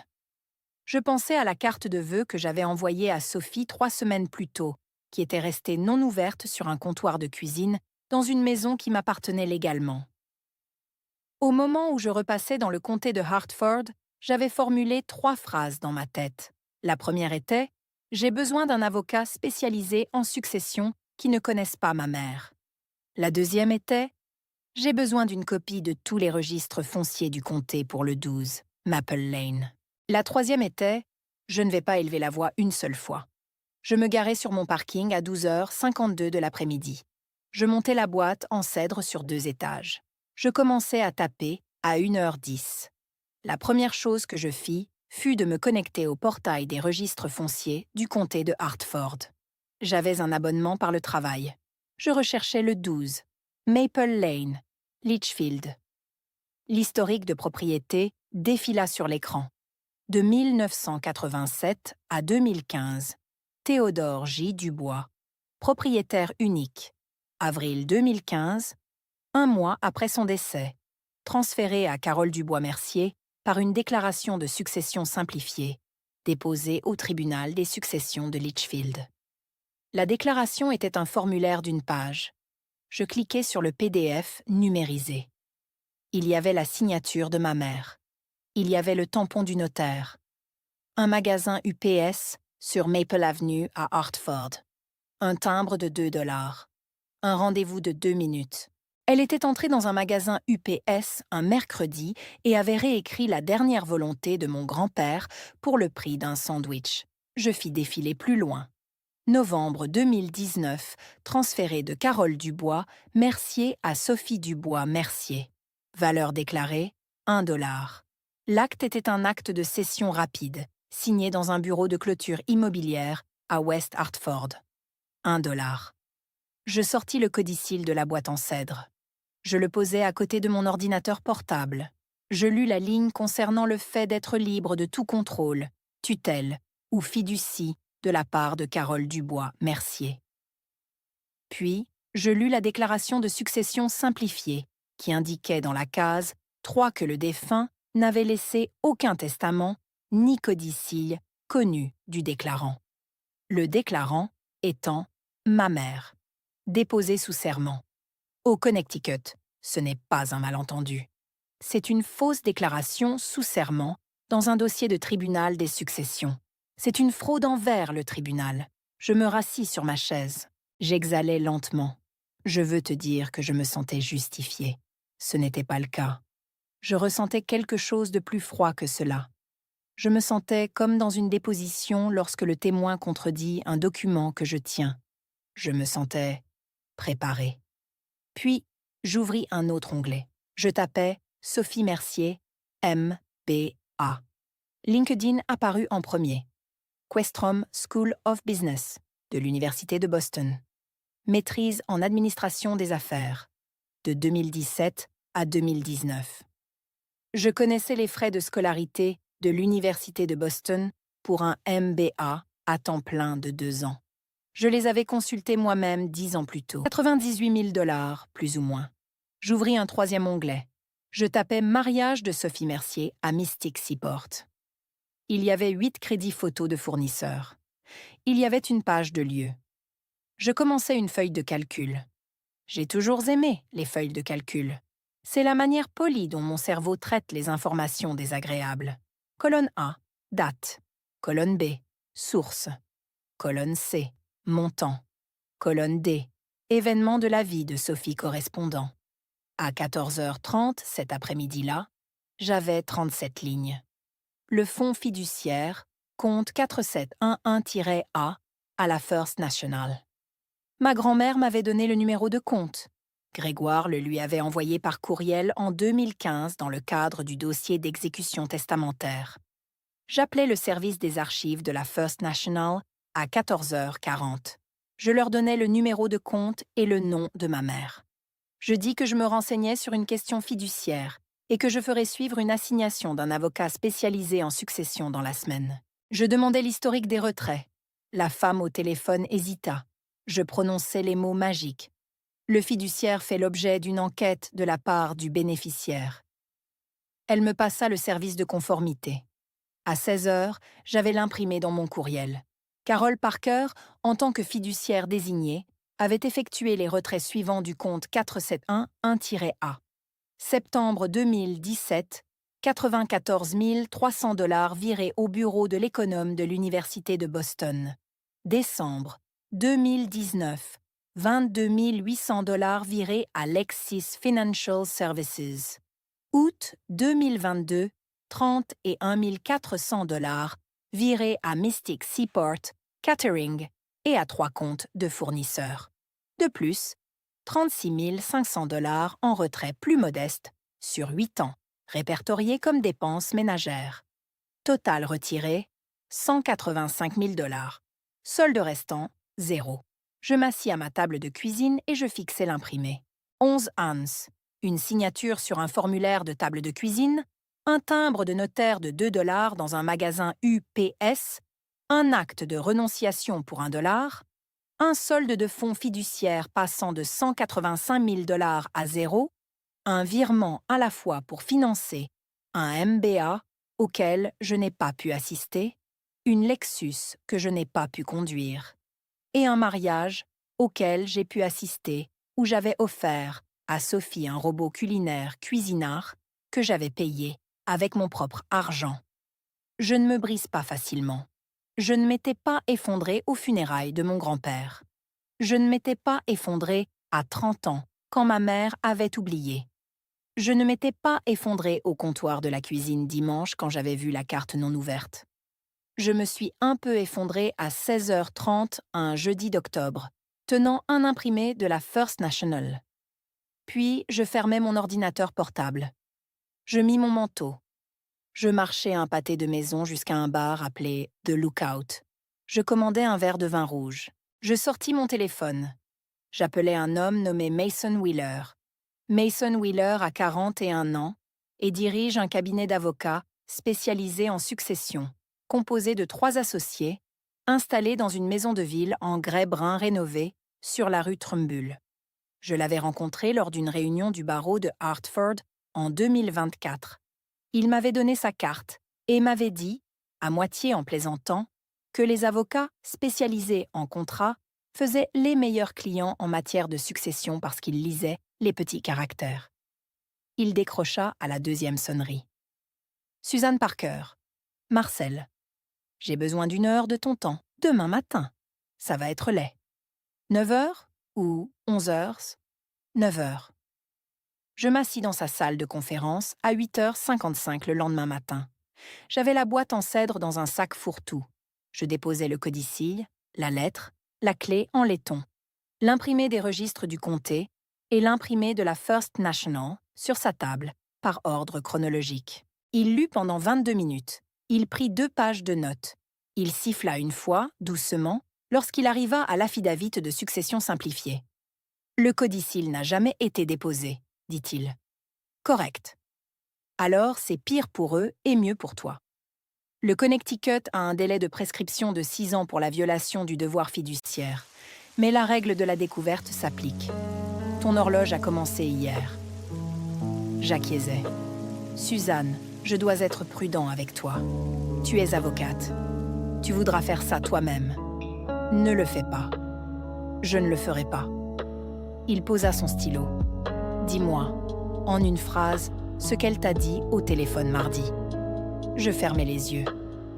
Je pensais à la carte de vœux que j'avais envoyée à Sophie 3 semaines plus tôt, qui était restée non ouverte sur un comptoir de cuisine dans une maison qui m'appartenait légalement. Au moment où je repassais dans le comté de Hartford, j'avais formulé 3 phrases dans ma tête. La première était « J'ai besoin d'un avocat spécialisé en succession qui ne connaisse pas ma mère ». La deuxième était « J'ai besoin d'une copie de tous les registres fonciers du comté pour le 12, Maple Lane ». La troisième était « Je ne vais pas élever la voix une seule fois ». Je me garais sur mon parking à 12h52 de l'après-midi. Je montais la boîte en cèdre sur 2 étages. Je commençais à taper à 1h10. La première chose que je fis fut de me connecter au portail des registres fonciers du comté de Hartford. J'avais un abonnement par le travail. Je recherchais le 12, Maple Lane, Litchfield. L'historique de propriété défila sur l'écran. De 1987 à 2015, Théodore J. Dubois, propriétaire unique. Avril 2015, 1 mois après son décès, transféré à Carole Dubois-Mercier, par une déclaration de succession simplifiée, déposée au tribunal des successions de Litchfield. La déclaration était un formulaire d'une page. Je cliquais sur le PDF numérisé. Il y avait la signature de ma mère. Il y avait le tampon du notaire. Un magasin UPS sur Maple Avenue à Hartford. Un timbre de 2 $. Un rendez-vous de 2 minutes. Elle était entrée dans un magasin UPS un mercredi et avait réécrit la dernière volonté de mon grand-père pour le prix d'un sandwich. Je fis défiler plus loin. Novembre 2019, transféré de Carole Dubois, Mercier à Sophie Dubois, Mercier. Valeur déclarée, 1 $. L'acte était un acte de cession rapide, signé dans un bureau de clôture immobilière à West Hartford. 1 $. Je sortis le codicille de la boîte en cèdre. Je le posai à côté de mon ordinateur portable. Je lus la ligne concernant le fait d'être libre de tout contrôle, tutelle ou fiducie de la part de Carole Dubois, Mercier. Puis, je lus la déclaration de succession simplifiée, qui indiquait dans la case 3 que le défunt n'avait laissé aucun testament ni codicille connu du déclarant. Le déclarant étant ma mère, déposé sous serment. Au Connecticut, ce n'est pas un malentendu. C'est une fausse déclaration sous serment dans un dossier de tribunal des successions. C'est une fraude envers le tribunal. Je me rassis sur ma chaise. J'exhalais lentement. Je veux te dire que je me sentais justifiée. Ce n'était pas le cas. Je ressentais quelque chose de plus froid que cela. Je me sentais comme dans une déposition lorsque le témoin contredit un document que je tiens. Je me sentais préparée. Puis, j'ouvris un autre onglet. Je tapais Sophie Mercier, MBA. LinkedIn apparut en premier. Questrom School of Business, de l'Université de Boston. Maîtrise en administration des affaires, de 2017 à 2019. Je connaissais les frais de scolarité de l'Université de Boston pour un MBA à temps plein de 2 ans. Je les avais consultés moi-même 10 ans plus tôt. 98 000 $, plus ou moins. J'ouvris un troisième onglet. Je tapais mariage de Sophie Mercier à Mystic Seaport. Il y avait 8 crédits photos de fournisseurs. Il y avait une page de lieu. Je commençais une feuille de calcul. J'ai toujours aimé les feuilles de calcul. C'est la manière polie dont mon cerveau traite les informations désagréables. Colonne A, date. Colonne B, source. Colonne C, montant. Colonne D, événement de la vie de Sophie correspondant. À 14h30 cet après-midi-là, j'avais 37 lignes. Le fonds fiduciaire, compte 4711-A à la First National. Ma grand-mère m'avait donné le numéro de compte. Grégoire le lui avait envoyé par courriel en 2015 dans le cadre du dossier d'exécution testamentaire. J'appelais le service des archives de la First National à 14h40. Je leur donnais le numéro de compte et le nom de ma mère. Je dis que je me renseignais sur une question fiduciaire et que je ferais suivre une assignation d'un avocat spécialisé en succession dans la semaine. Je demandais l'historique des retraits. La femme au téléphone hésita. Je prononçais les mots magiques. Le fiduciaire fait l'objet d'une enquête de la part du bénéficiaire. Elle me passa le service de conformité. À 16h, j'avais l'imprimé dans mon courriel. Carole Parker, en tant que fiduciaire désignée, avait effectué les retraits suivants du compte 4711-A. Septembre 2017, 94 300 $ virés au bureau de l'économe de l'Université de Boston. Décembre 2019, 22 800 $ virés à Lexis Financial Services. Août 2022, 31 400 $ virés à Mystic Seaport, Catering et à 3 comptes de fournisseurs. De plus, 36 500 $ en retrait plus modeste sur 8 ans, répertoriés comme dépenses ménagères. Total retiré, 185 000 $. Solde restant, 0. Je m'assis à ma table de cuisine et je fixai l'imprimé. 11 ounces, une signature sur un formulaire de table de cuisine, un timbre de notaire de 2 $ dans un magasin UPS, un acte de renonciation pour 1 $, un solde de fonds fiduciaire passant de 185 000 $ à 0, un virement à la fois pour financer un MBA auquel je n'ai pas pu assister, une Lexus que je n'ai pas pu conduire, et un mariage auquel j'ai pu assister où j'avais offert à Sophie un robot culinaire cuisinard que j'avais payé avec mon propre argent. Je ne me brise pas facilement. Je ne m'étais pas effondrée aux funérailles de mon grand-père. Je ne m'étais pas effondrée à 30 ans quand ma mère avait oublié. Je ne m'étais pas effondrée au comptoir de la cuisine dimanche quand j'avais vu la carte non ouverte. Je me suis un peu effondrée à 16h30 un jeudi d'octobre, tenant un imprimé de la First National. Puis je fermais mon ordinateur portable. Je mis mon manteau. Je marchais un pâté de maison jusqu'à un bar appelé The Lookout. Je commandais un verre de vin rouge. Je sortis mon téléphone. J'appelais un homme nommé Mason Wheeler. Mason Wheeler a 41 ans et dirige un cabinet d'avocats spécialisé en succession, composé de 3 associés, installé dans une maison de ville en grès brun rénovée sur la rue Trumbull. Je l'avais rencontré lors d'une réunion du barreau de Hartford en 2024. Il m'avait donné sa carte et m'avait dit, à moitié en plaisantant, que les avocats spécialisés en contrat faisaient les meilleurs clients en matière de succession parce qu'ils lisaient les petits caractères. Il décrocha à la 2e sonnerie. « Suzanne Parker. Marcel. J'ai besoin d'1 heure de ton temps, demain matin. Ça va être laid. 9h ou 11h? 9h. » Je m'assis dans sa salle de conférence à 8h55 le lendemain matin. J'avais la boîte en cèdre dans un sac fourre-tout. Je déposais le codicille, la lettre, la clé en laiton, l'imprimé des registres du comté et l'imprimé de la First National sur sa table, par ordre chronologique. Il lut pendant 22 minutes. Il prit 2 pages de notes. Il siffla une fois, doucement, lorsqu'il arriva à l'affidavit de succession simplifiée. « Le codicille n'a jamais été déposé, dit-il. « Correct. Alors c'est pire pour eux et mieux pour toi. Le Connecticut a un délai de prescription de 6 ans pour la violation du devoir fiduciaire, mais la règle de la découverte s'applique. Ton horloge a commencé hier. » J'acquiesçais. « Suzanne, je dois être prudent avec toi. Tu es avocate. Tu voudras faire ça toi-même. Ne le fais pas. Je ne le ferai pas. » Il posa son stylo. « Dis-moi, en une phrase, ce qu'elle t'a dit au téléphone mardi. » Je fermai les yeux.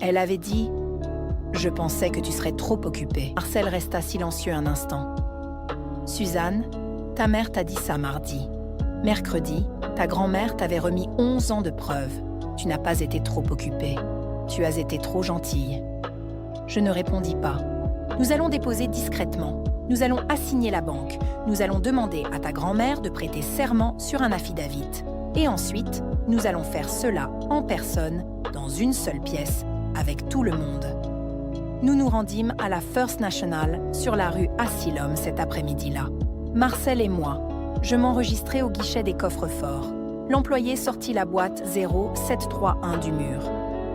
Elle avait dit « Je pensais que tu serais trop occupée. » Marcel resta silencieux un instant. « Suzanne, ta mère t'a dit ça mardi. Mercredi, ta grand-mère t'avait remis 11 ans de preuves. Tu n'as pas été trop occupée. Tu as été trop gentille. » Je ne répondis pas. « Nous allons déposer discrètement. Nous allons assigner la banque. Nous allons demander à ta grand-mère de prêter serment sur un affidavit. Et ensuite, nous allons faire cela en personne, dans une seule pièce, avec tout le monde. » Nous nous rendîmes à la First National sur la rue Asylum cet après-midi-là. Marcel et moi. Je m'enregistrai au guichet des coffres-forts. L'employé sortit la boîte 0731 du mur.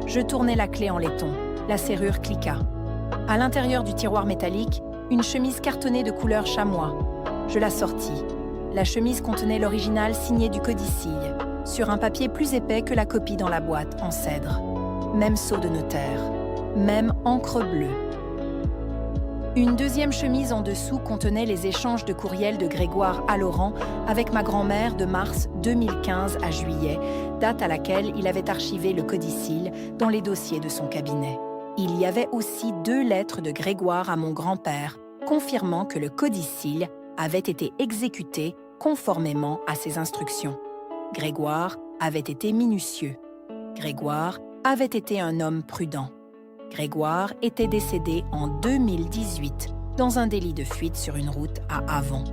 Je tournai la clé en laiton. La serrure cliqua. À l'intérieur du tiroir métallique, une chemise cartonnée de couleur chamois. Je la sortis. La chemise contenait l'original signé du codicille, sur un papier plus épais que la copie dans la boîte en cèdre. Même sceau de notaire. Même encre bleue. Une 2e chemise en dessous contenait les échanges de courriels de Grégoire à Laurent avec ma grand-mère de mars 2015 à juillet, date à laquelle il avait archivé le codicille dans les dossiers de son cabinet. Il y avait aussi 2 lettres de Grégoire à mon grand-père, confirmant que le codicille avait été exécuté conformément à ses instructions. Grégoire avait été minutieux. Grégoire avait été un homme prudent. Grégoire était décédé en 2018 dans un délit de fuite sur une route à Avon.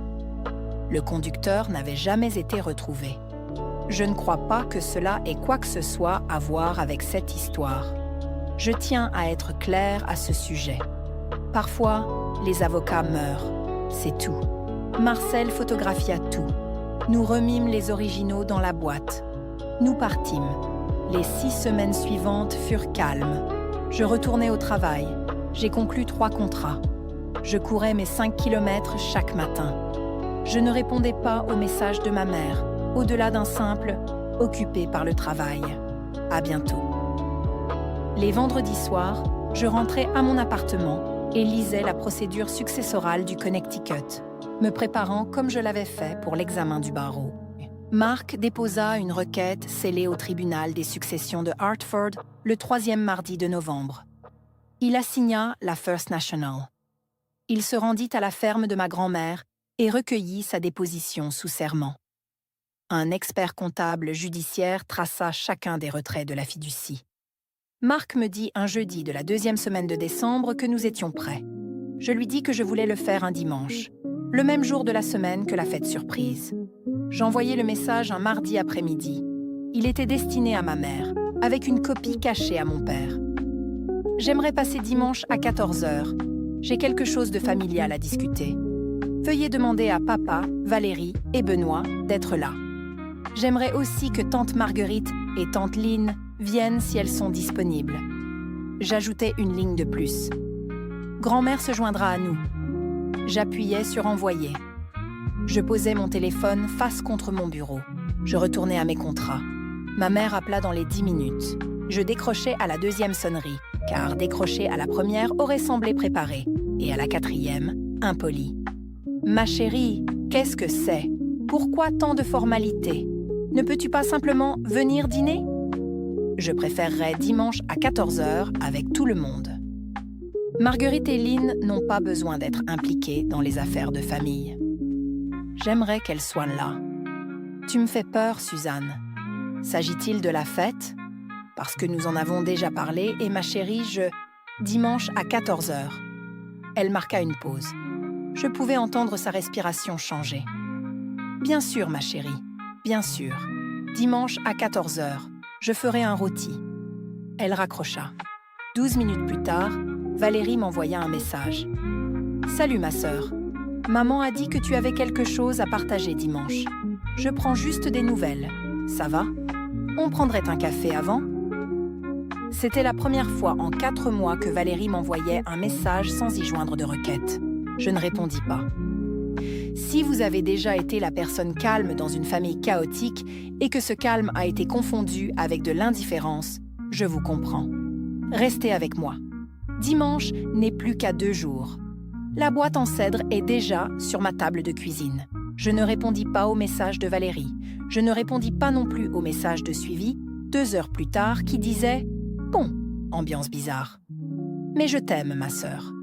Le conducteur n'avait jamais été retrouvé. Je ne crois pas que cela ait quoi que ce soit à voir avec cette histoire. Je tiens à être claire à ce sujet. Parfois, les avocats meurent, c'est tout. Marcel photographia tout. Nous remîmes les originaux dans la boîte. Nous partîmes. Les 6 semaines suivantes furent calmes. Je retournai au travail. J'ai conclu 3 contrats. Je courais mes 5 kilomètres chaque matin. Je ne répondais pas aux messages de ma mère, au-delà d'un simple « occupé par le travail ». À bientôt. Les vendredis soirs, je rentrais à mon appartement et lisais la procédure successorale du Connecticut, me préparant comme je l'avais fait pour l'examen du barreau. Mark déposa une requête scellée au tribunal des successions de Hartford le 3e mardi de novembre. Il assigna la First National. Il se rendit à la ferme de ma grand-mère et recueillit sa déposition sous serment. Un expert comptable judiciaire traça chacun des retraits de la fiducie. Marc me dit un jeudi de la 2e semaine de décembre que nous étions prêts. Je lui dis que je voulais le faire un dimanche, le même jour de la semaine que la fête surprise. J'envoyai le message un mardi après-midi. Il était destiné à ma mère, avec une copie cachée à mon père. J'aimerais passer dimanche à 14 heures. J'ai quelque chose de familial à discuter. Veuillez demander à papa, Valérie et Benoît d'être là. J'aimerais aussi que tante Marguerite et tante Lynn viennent si elles sont disponibles. J'ajoutais une ligne de plus. Grand-mère se joindra à nous. J'appuyais sur envoyer. Je posais mon téléphone face contre mon bureau. Je retournais à mes contrats. Ma mère appela dans les 10 minutes. Je décrochais à la 2e sonnerie, car décrocher à la première aurait semblé préparé, et à la 4e, impoli. Ma chérie, qu'est-ce que c'est? Pourquoi tant de formalités? Ne peux-tu pas simplement venir dîner? Je préférerais dimanche à 14 heures avec tout le monde. Marguerite et Lynn n'ont pas besoin d'être impliquées dans les affaires de famille. J'aimerais qu'elles soient là. Tu me fais peur, Suzanne. S'agit-il de la fête? Parce que nous en avons déjà parlé et ma chérie, dimanche à 14 heures. Elle marqua une pause. Je pouvais entendre sa respiration changer. Bien sûr, ma chérie, bien sûr. Dimanche à 14 heures, je ferai un rôti. Elle raccrocha. 12 minutes plus tard, Valérie m'envoya un message. Salut ma sœur. Maman a dit que tu avais quelque chose à partager dimanche. Je prends juste des nouvelles. Ça va? On prendrait un café avant? C'était la première fois en 4 mois que Valérie m'envoyait un message sans y joindre de requête. Je ne répondis pas. Si vous avez déjà été la personne calme dans une famille chaotique et que ce calme a été confondu avec de l'indifférence, je vous comprends. Restez avec moi. Dimanche n'est plus qu'à 2 jours. La boîte en cèdre est déjà sur ma table de cuisine. Je ne répondis pas au message de Valérie. Je ne répondis pas non plus au message de suivi, 2 heures plus tard, qui disait « Bon, ambiance bizarre. Mais je t'aime, ma sœur.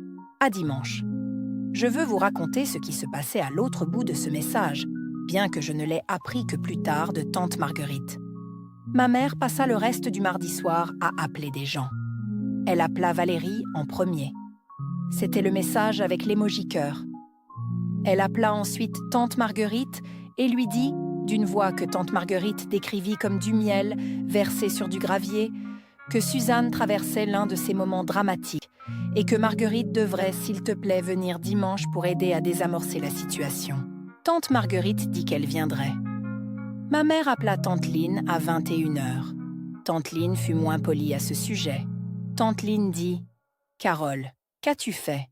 À dimanche. » Je veux vous raconter ce qui se passait à l'autre bout de ce message, bien que je ne l'ai appris que plus tard de tante Marguerite. Ma mère passa le reste du mardi soir à appeler des gens. Elle appela Valérie en premier. C'était le message avec l'émoji cœur. Elle appela ensuite tante Marguerite et lui dit, d'une voix que tante Marguerite décrivit comme du miel versé sur du gravier, que Suzanne traversait l'un de ces moments dramatiques et que Marguerite devrait, s'il te plaît, venir dimanche pour aider à désamorcer la situation. Tante Marguerite dit qu'elle viendrait. Ma mère appela tante Lynn à 21 heures. Tante Lynn fut moins polie à ce sujet. Tante Lynn dit « Carole, qu'as-tu fait ?»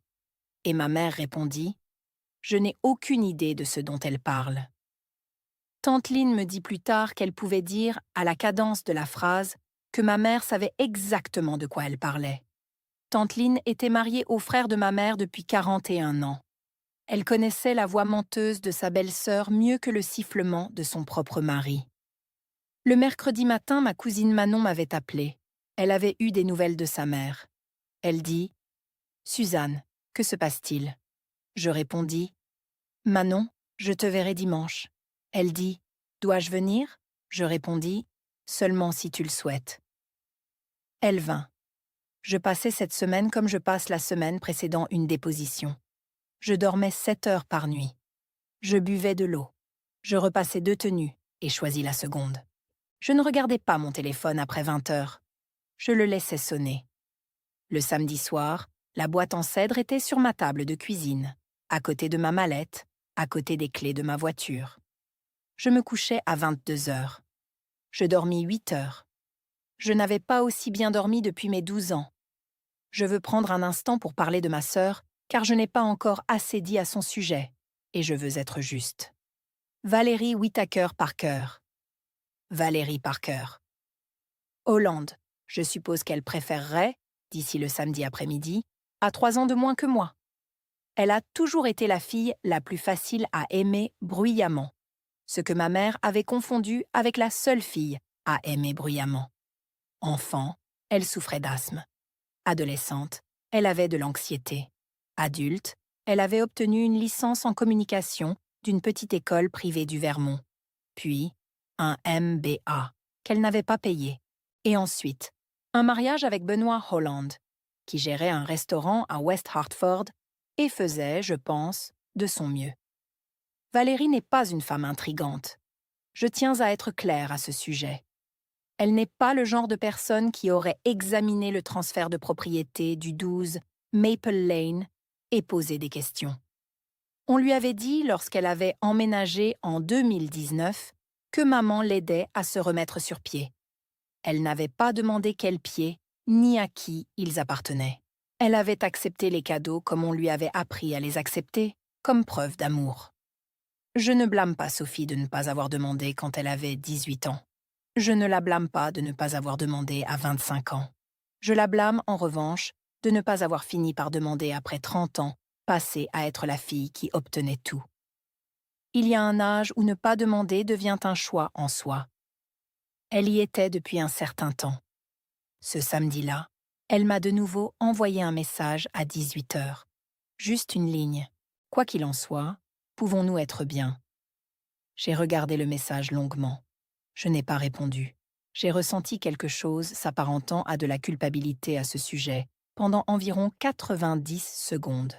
Et ma mère répondit « Je n'ai aucune idée de ce dont elle parle. » Tante Lynn me dit plus tard qu'elle pouvait dire, à la cadence de la phrase, que ma mère savait exactement de quoi elle parlait. Tante Lynn était mariée au frère de ma mère depuis 41 ans. Elle connaissait la voix menteuse de sa belle-sœur mieux que le sifflement de son propre mari. Le mercredi matin, ma cousine Manon m'avait appelée. Elle avait eu des nouvelles de sa mère. Elle dit « Suzanne, que se passe-t-il » Je répondis « Manon, je te verrai dimanche. » Elle dit « Dois-je venir ?» Je répondis « Seulement si tu le souhaites. » Elle vint. Je passais cette semaine comme je passe la semaine précédant une déposition. Je dormais 7 heures par nuit. Je buvais de l'eau. Je repassais 2 tenues et choisis la seconde. Je ne regardais pas mon téléphone après 20 heures. Je le laissais sonner. Le samedi soir, la boîte en cèdre était sur ma table de cuisine, à côté de ma mallette, à côté des clés de ma voiture. Je me couchais à 22 heures. Je dormis 8 heures. Je n'avais pas aussi bien dormi depuis mes 12 ans. Je veux prendre un instant pour parler de ma sœur, car je n'ai pas encore assez dit à son sujet, et je veux être juste. Valérie Whittaker Parker. Valérie Parker. Hollande, je suppose qu'elle préférerait, d'ici le samedi après-midi, à 3 ans de moins que moi. Elle a toujours été la fille la plus facile à aimer bruyamment, ce que ma mère avait confondu avec la seule fille à aimer bruyamment. Enfant, elle souffrait d'asthme. Adolescente, elle avait de l'anxiété. Adulte, elle avait obtenu une licence en communication d'une petite école privée du Vermont. Puis, un MBA, qu'elle n'avait pas payé. Et ensuite, un mariage avec Benoît Holland, qui gérait un restaurant à West Hartford et faisait, je pense, de son mieux. Valérie n'est pas une femme intrigante. Je tiens à être claire à ce sujet. Elle n'est pas le genre de personne qui aurait examiné le transfert de propriété du 12 Maple Lane et posé des questions. On lui avait dit, lorsqu'elle avait emménagé en 2019, que maman l'aidait à se remettre sur pied. Elle n'avait pas demandé quel pied, ni à qui ils appartenaient. Elle avait accepté les cadeaux comme on lui avait appris à les accepter, comme preuve d'amour. Je ne blâme pas Sophie de ne pas avoir demandé quand elle avait 18 ans. Je ne la blâme pas de ne pas avoir demandé à 25 ans. Je la blâme, en revanche, de ne pas avoir fini par demander après 30 ans, passée à être la fille qui obtenait tout. Il y a un âge où ne pas demander devient un choix en soi. Elle y était depuis un certain temps. Ce samedi-là, elle m'a de nouveau envoyé un message à 18 heures. Juste une ligne. Quoi qu'il en soit, pouvons-nous être bien? J'ai regardé le message longuement. Je n'ai pas répondu. J'ai ressenti quelque chose s'apparentant à de la culpabilité à ce sujet pendant environ 90 secondes.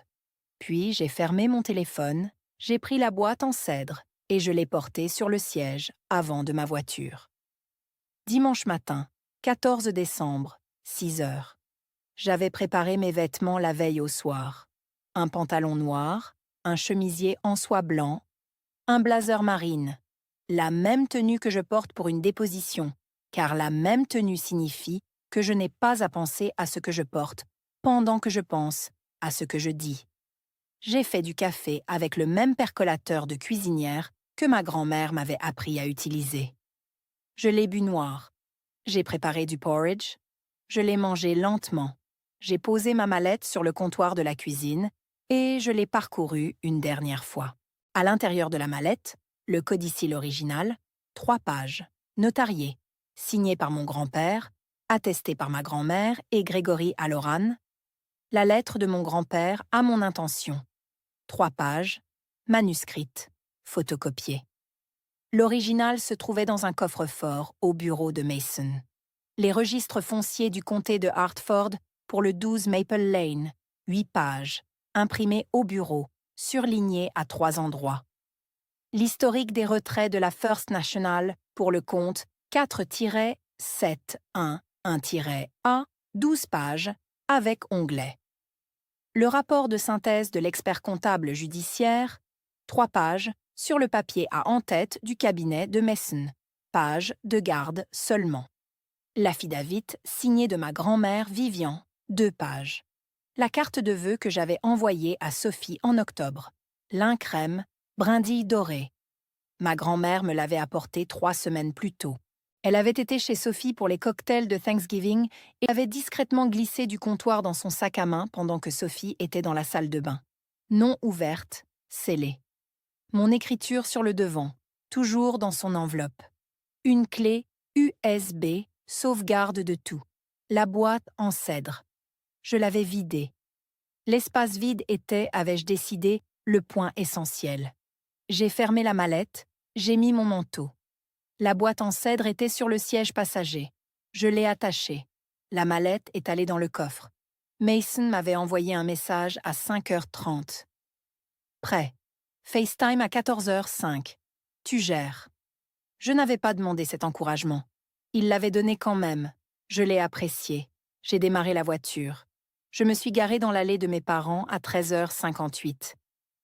Puis j'ai fermé mon téléphone, j'ai pris la boîte en cèdre et je l'ai portée sur le siège avant de ma voiture. Dimanche matin, 14 décembre, 6 heures. J'avais préparé mes vêtements la veille au soir. Un pantalon noir, un chemisier en soie blanc, un blazer marine, la même tenue que je porte pour une déposition, car la même tenue signifie que je n'ai pas à penser à ce que je porte pendant que je pense à ce que je dis. J'ai fait du café avec le même percolateur de cuisinière que ma grand-mère m'avait appris à utiliser. Je l'ai bu noir. J'ai préparé du porridge. Je l'ai mangé lentement. J'ai posé ma mallette sur le comptoir de la cuisine et je l'ai parcourue une dernière fois. À l'intérieur de la mallette, le codicille original, 3 pages, notarié, signé par mon grand-père, attesté par ma grand-mère et Grégory Aloran, la lettre de mon grand-père à mon intention, 3 pages, manuscrite, photocopiée. L'original se trouvait dans un coffre-fort au bureau de Mason. Les registres fonciers du comté de Hartford pour le 12 Maple Lane, 8 pages, imprimés au bureau, surlignés à 3 endroits. L'historique des retraits de la First National pour le compte 4-7-1-1-A, 12 pages, avec onglet. Le rapport de synthèse de l'expert comptable judiciaire, 3 pages, sur le papier à en-tête du cabinet de Mason, page de garde seulement. L'affidavit signé de ma grand-mère Vivian, 2 pages. La carte de vœux que j'avais envoyée à Sophie en octobre, lin crème, brindille dorée. Ma grand-mère me l'avait apportée 3 semaines plus tôt. Elle avait été chez Sophie pour les cocktails de Thanksgiving et avait discrètement glissé du comptoir dans son sac à main pendant que Sophie était dans la salle de bain. Non ouverte, scellée. Mon écriture sur le devant, toujours dans son enveloppe. Une clé USB, sauvegarde de tout. La boîte en cèdre. Je l'avais vidée. L'espace vide était, avais-je décidé, le point essentiel. J'ai fermé la mallette, j'ai mis mon manteau. La boîte en cèdre était sur le siège passager. Je l'ai attachée. La mallette est allée dans le coffre. Mason m'avait envoyé un message à 5h30. Prêt. FaceTime à 14h05. Tu gères. Je n'avais pas demandé cet encouragement. Il l'avait donné quand même. Je l'ai apprécié. J'ai démarré la voiture. Je me suis garée dans l'allée de mes parents à 13h58.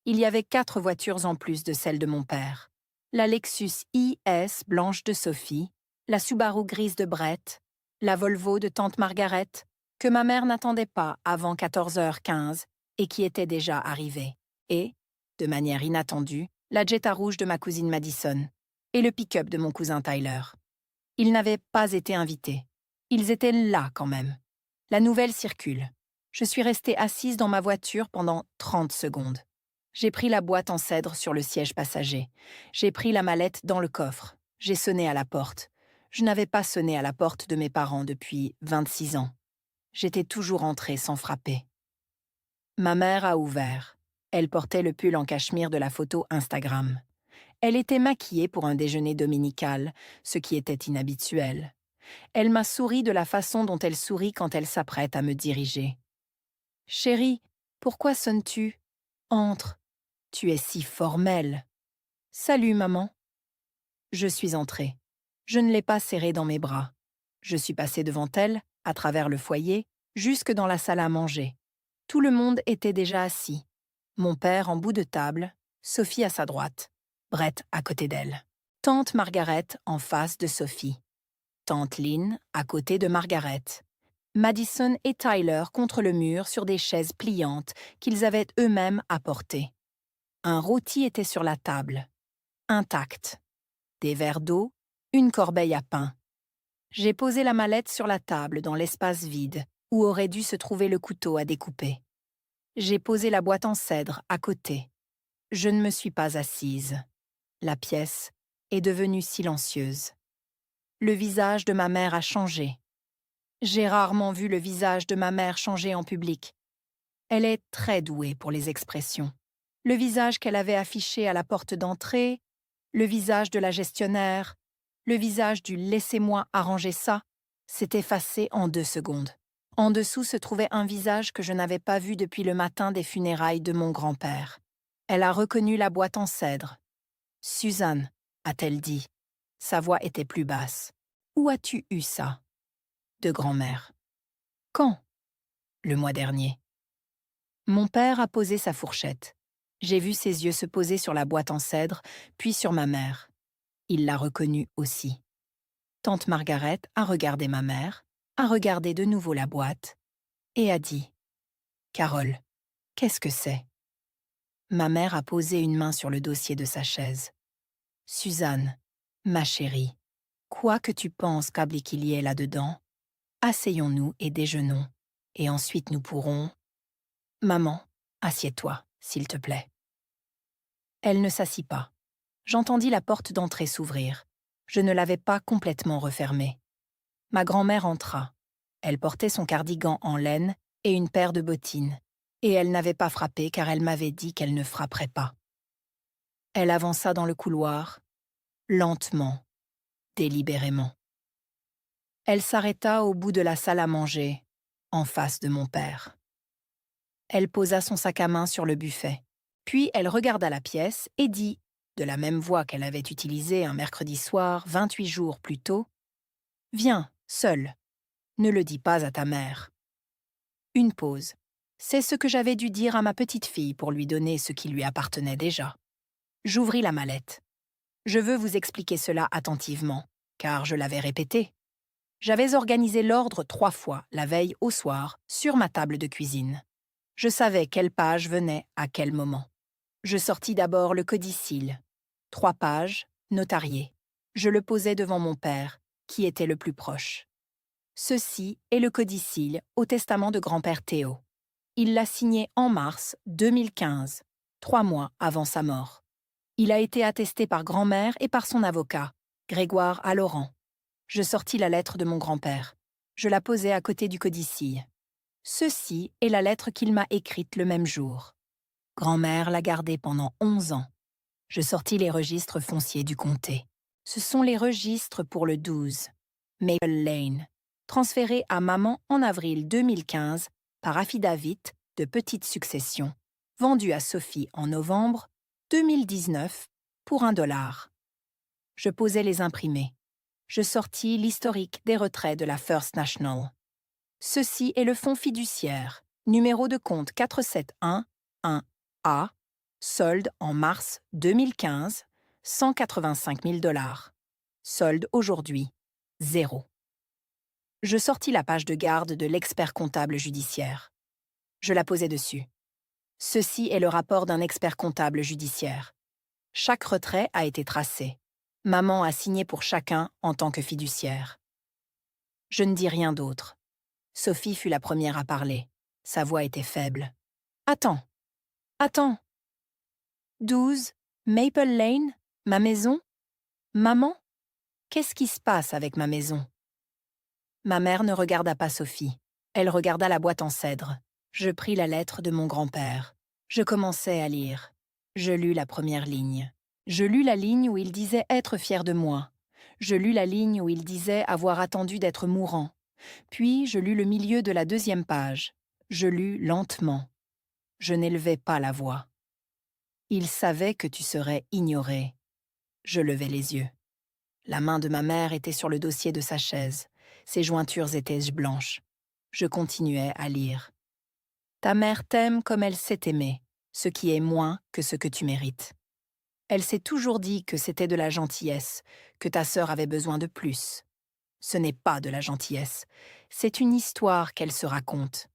Il y avait 4 voitures en plus de celle de mon père. La Lexus IS blanche de Sophie, la Subaru grise de Brett, la Volvo de tante Margaret, que ma mère n'attendait pas avant 14h15 et qui était déjà arrivée, et, de manière inattendue, la Jetta rouge de ma cousine Madison, et le pick-up de mon cousin Tyler. Ils n'avaient pas été invités. Ils étaient là quand même. La nouvelle circule. Je suis restée assise dans ma voiture pendant 30 secondes. J'ai pris la boîte en cèdre sur le siège passager. J'ai pris la mallette dans le coffre. J'ai sonné à la porte. Je n'avais pas sonné à la porte de mes parents depuis 26 ans. J'étais toujours entrée sans frapper. Ma mère a ouvert. Elle portait le pull en cachemire de la photo Instagram. Elle était maquillée pour un déjeuner dominical, ce qui était inhabituel. Elle m'a souri de la façon dont elle sourit quand elle s'apprête à me diriger. « Chérie, pourquoi sonnes-tu ? Entre. Tu es si formelle. »« Salut, maman. » Je suis entrée. Je ne l'ai pas serrée dans mes bras. Je suis passée devant elle, à travers le foyer, jusque dans la salle à manger. Tout le monde était déjà assis. Mon père en bout de table, Sophie à sa droite, Brett à côté d'elle. Tante Margaret en face de Sophie. Tante Lynn à côté de Margaret. Madison et Tyler contre le mur sur des chaises pliantes qu'ils avaient eux-mêmes apportées. Un rôti était sur la table, intact. Des verres d'eau, une corbeille à pain. J'ai posé la mallette sur la table dans l'espace vide où aurait dû se trouver le couteau à découper. J'ai posé la boîte en cèdre à côté. Je ne me suis pas assise. La pièce est devenue silencieuse. Le visage de ma mère a changé. J'ai rarement vu le visage de ma mère changer en public. Elle est très douée pour les expressions. Le visage qu'elle avait affiché à la porte d'entrée, le visage de la gestionnaire, le visage du « laissez-moi arranger ça » s'est effacé en 2 secondes. En dessous se trouvait un visage que je n'avais pas vu depuis le matin des funérailles de mon grand-père. Elle a reconnu la boîte en cèdre. « Suzanne », a-t-elle dit. Sa voix était plus basse. « Où as-tu eu ça ?»« De grand-mère. »« Quand ?»« Le mois dernier. » Mon père a posé sa fourchette. J'ai vu ses yeux se poser sur la boîte en cèdre, puis sur ma mère. Il l'a reconnue aussi. Tante Margaret a regardé ma mère, a regardé de nouveau la boîte, et a dit « Carole, qu'est-ce que c'est ?» Ma mère a posé une main sur le dossier de sa chaise. « Suzanne, ma chérie, quoi que tu penses qu'il y ait là-dedans, asseyons-nous et déjeunons, et ensuite nous pourrons… Maman, assieds-toi, s'il te plaît. » Elle ne s'assit pas. J'entendis la porte d'entrée s'ouvrir. Je ne l'avais pas complètement refermée. Ma grand-mère entra. Elle portait son cardigan en laine et une paire de bottines, et elle n'avait pas frappé car elle m'avait dit qu'elle ne frapperait pas. Elle avança dans le couloir, lentement, délibérément. Elle s'arrêta au bout de la salle à manger, en face de mon père. Elle posa son sac à main sur le buffet. Puis elle regarda la pièce et dit, de la même voix qu'elle avait utilisée un mercredi soir 28 jours plus tôt, « Viens, seule. Ne le dis pas à ta mère. » Une pause. C'est ce que j'avais dû dire à ma petite fille pour lui donner ce qui lui appartenait déjà. J'ouvris la mallette. Je veux vous expliquer cela attentivement, car je l'avais répété. J'avais organisé l'ordre 3 fois, la veille au soir, sur ma table de cuisine. Je savais quelle page venait à quel moment. Je sortis d'abord le codicille. 3 pages, notariées. Je le posai devant mon père, qui était le plus proche. Ceci est le codicille au testament de grand-père Théo. Il l'a signé en mars 2015, 3 mois avant sa mort. Il a été attesté par grand-mère et par son avocat, Grégoire Alloran. Je sortis la lettre de mon grand-père. Je la posai à côté du codicille. Ceci est la lettre qu'il m'a écrite le même jour. Grand-mère l'a gardée pendant 11 ans. Je sortis les registres fonciers du comté. Ce sont les registres pour le 12, Maple Lane, transférés à maman en avril 2015 par affidavit de petite succession, vendu à Sophie en novembre 2019 pour $1. Je posai les imprimés. Je sortis l'historique des retraits de la First National. Ceci est le fonds fiduciaire, numéro de compte 4711A, solde en mars 2015, $185 000. Solde aujourd'hui, 0. Je sortis la page de garde de l'expert comptable judiciaire. Je la posai dessus. Ceci est le rapport d'un expert comptable judiciaire. Chaque retrait a été tracé. Maman a signé pour chacun en tant que fiduciaire. Je ne dis rien d'autre. Sophie fut la première à parler. Sa voix était faible. « Attends, attends. 12, Maple Lane, ma maison? Maman? Qu'est-ce qui se passe avec ma maison ?» Ma mère ne regarda pas Sophie. Elle regarda la boîte en cèdre. Je pris la lettre de mon grand-père. Je commençai à lire. Je lus la première ligne. Je lus la ligne où il disait être fier de moi. Je lus la ligne où il disait avoir attendu d'être mourant. Puis je lus le milieu de la deuxième page. Je lus lentement. Je n'élevai pas la voix. Il savait que tu serais ignoré. Je levai les yeux. La main de ma mère était sur le dossier de sa chaise. Ses jointures étaient blanches. Je continuais à lire. Ta mère t'aime comme elle s'est aimée, ce qui est moins que ce que tu mérites. Elle s'est toujours dit que c'était de la gentillesse, que ta sœur avait besoin de plus. Ce n'est pas de la gentillesse, c'est une histoire qu'elle se raconte.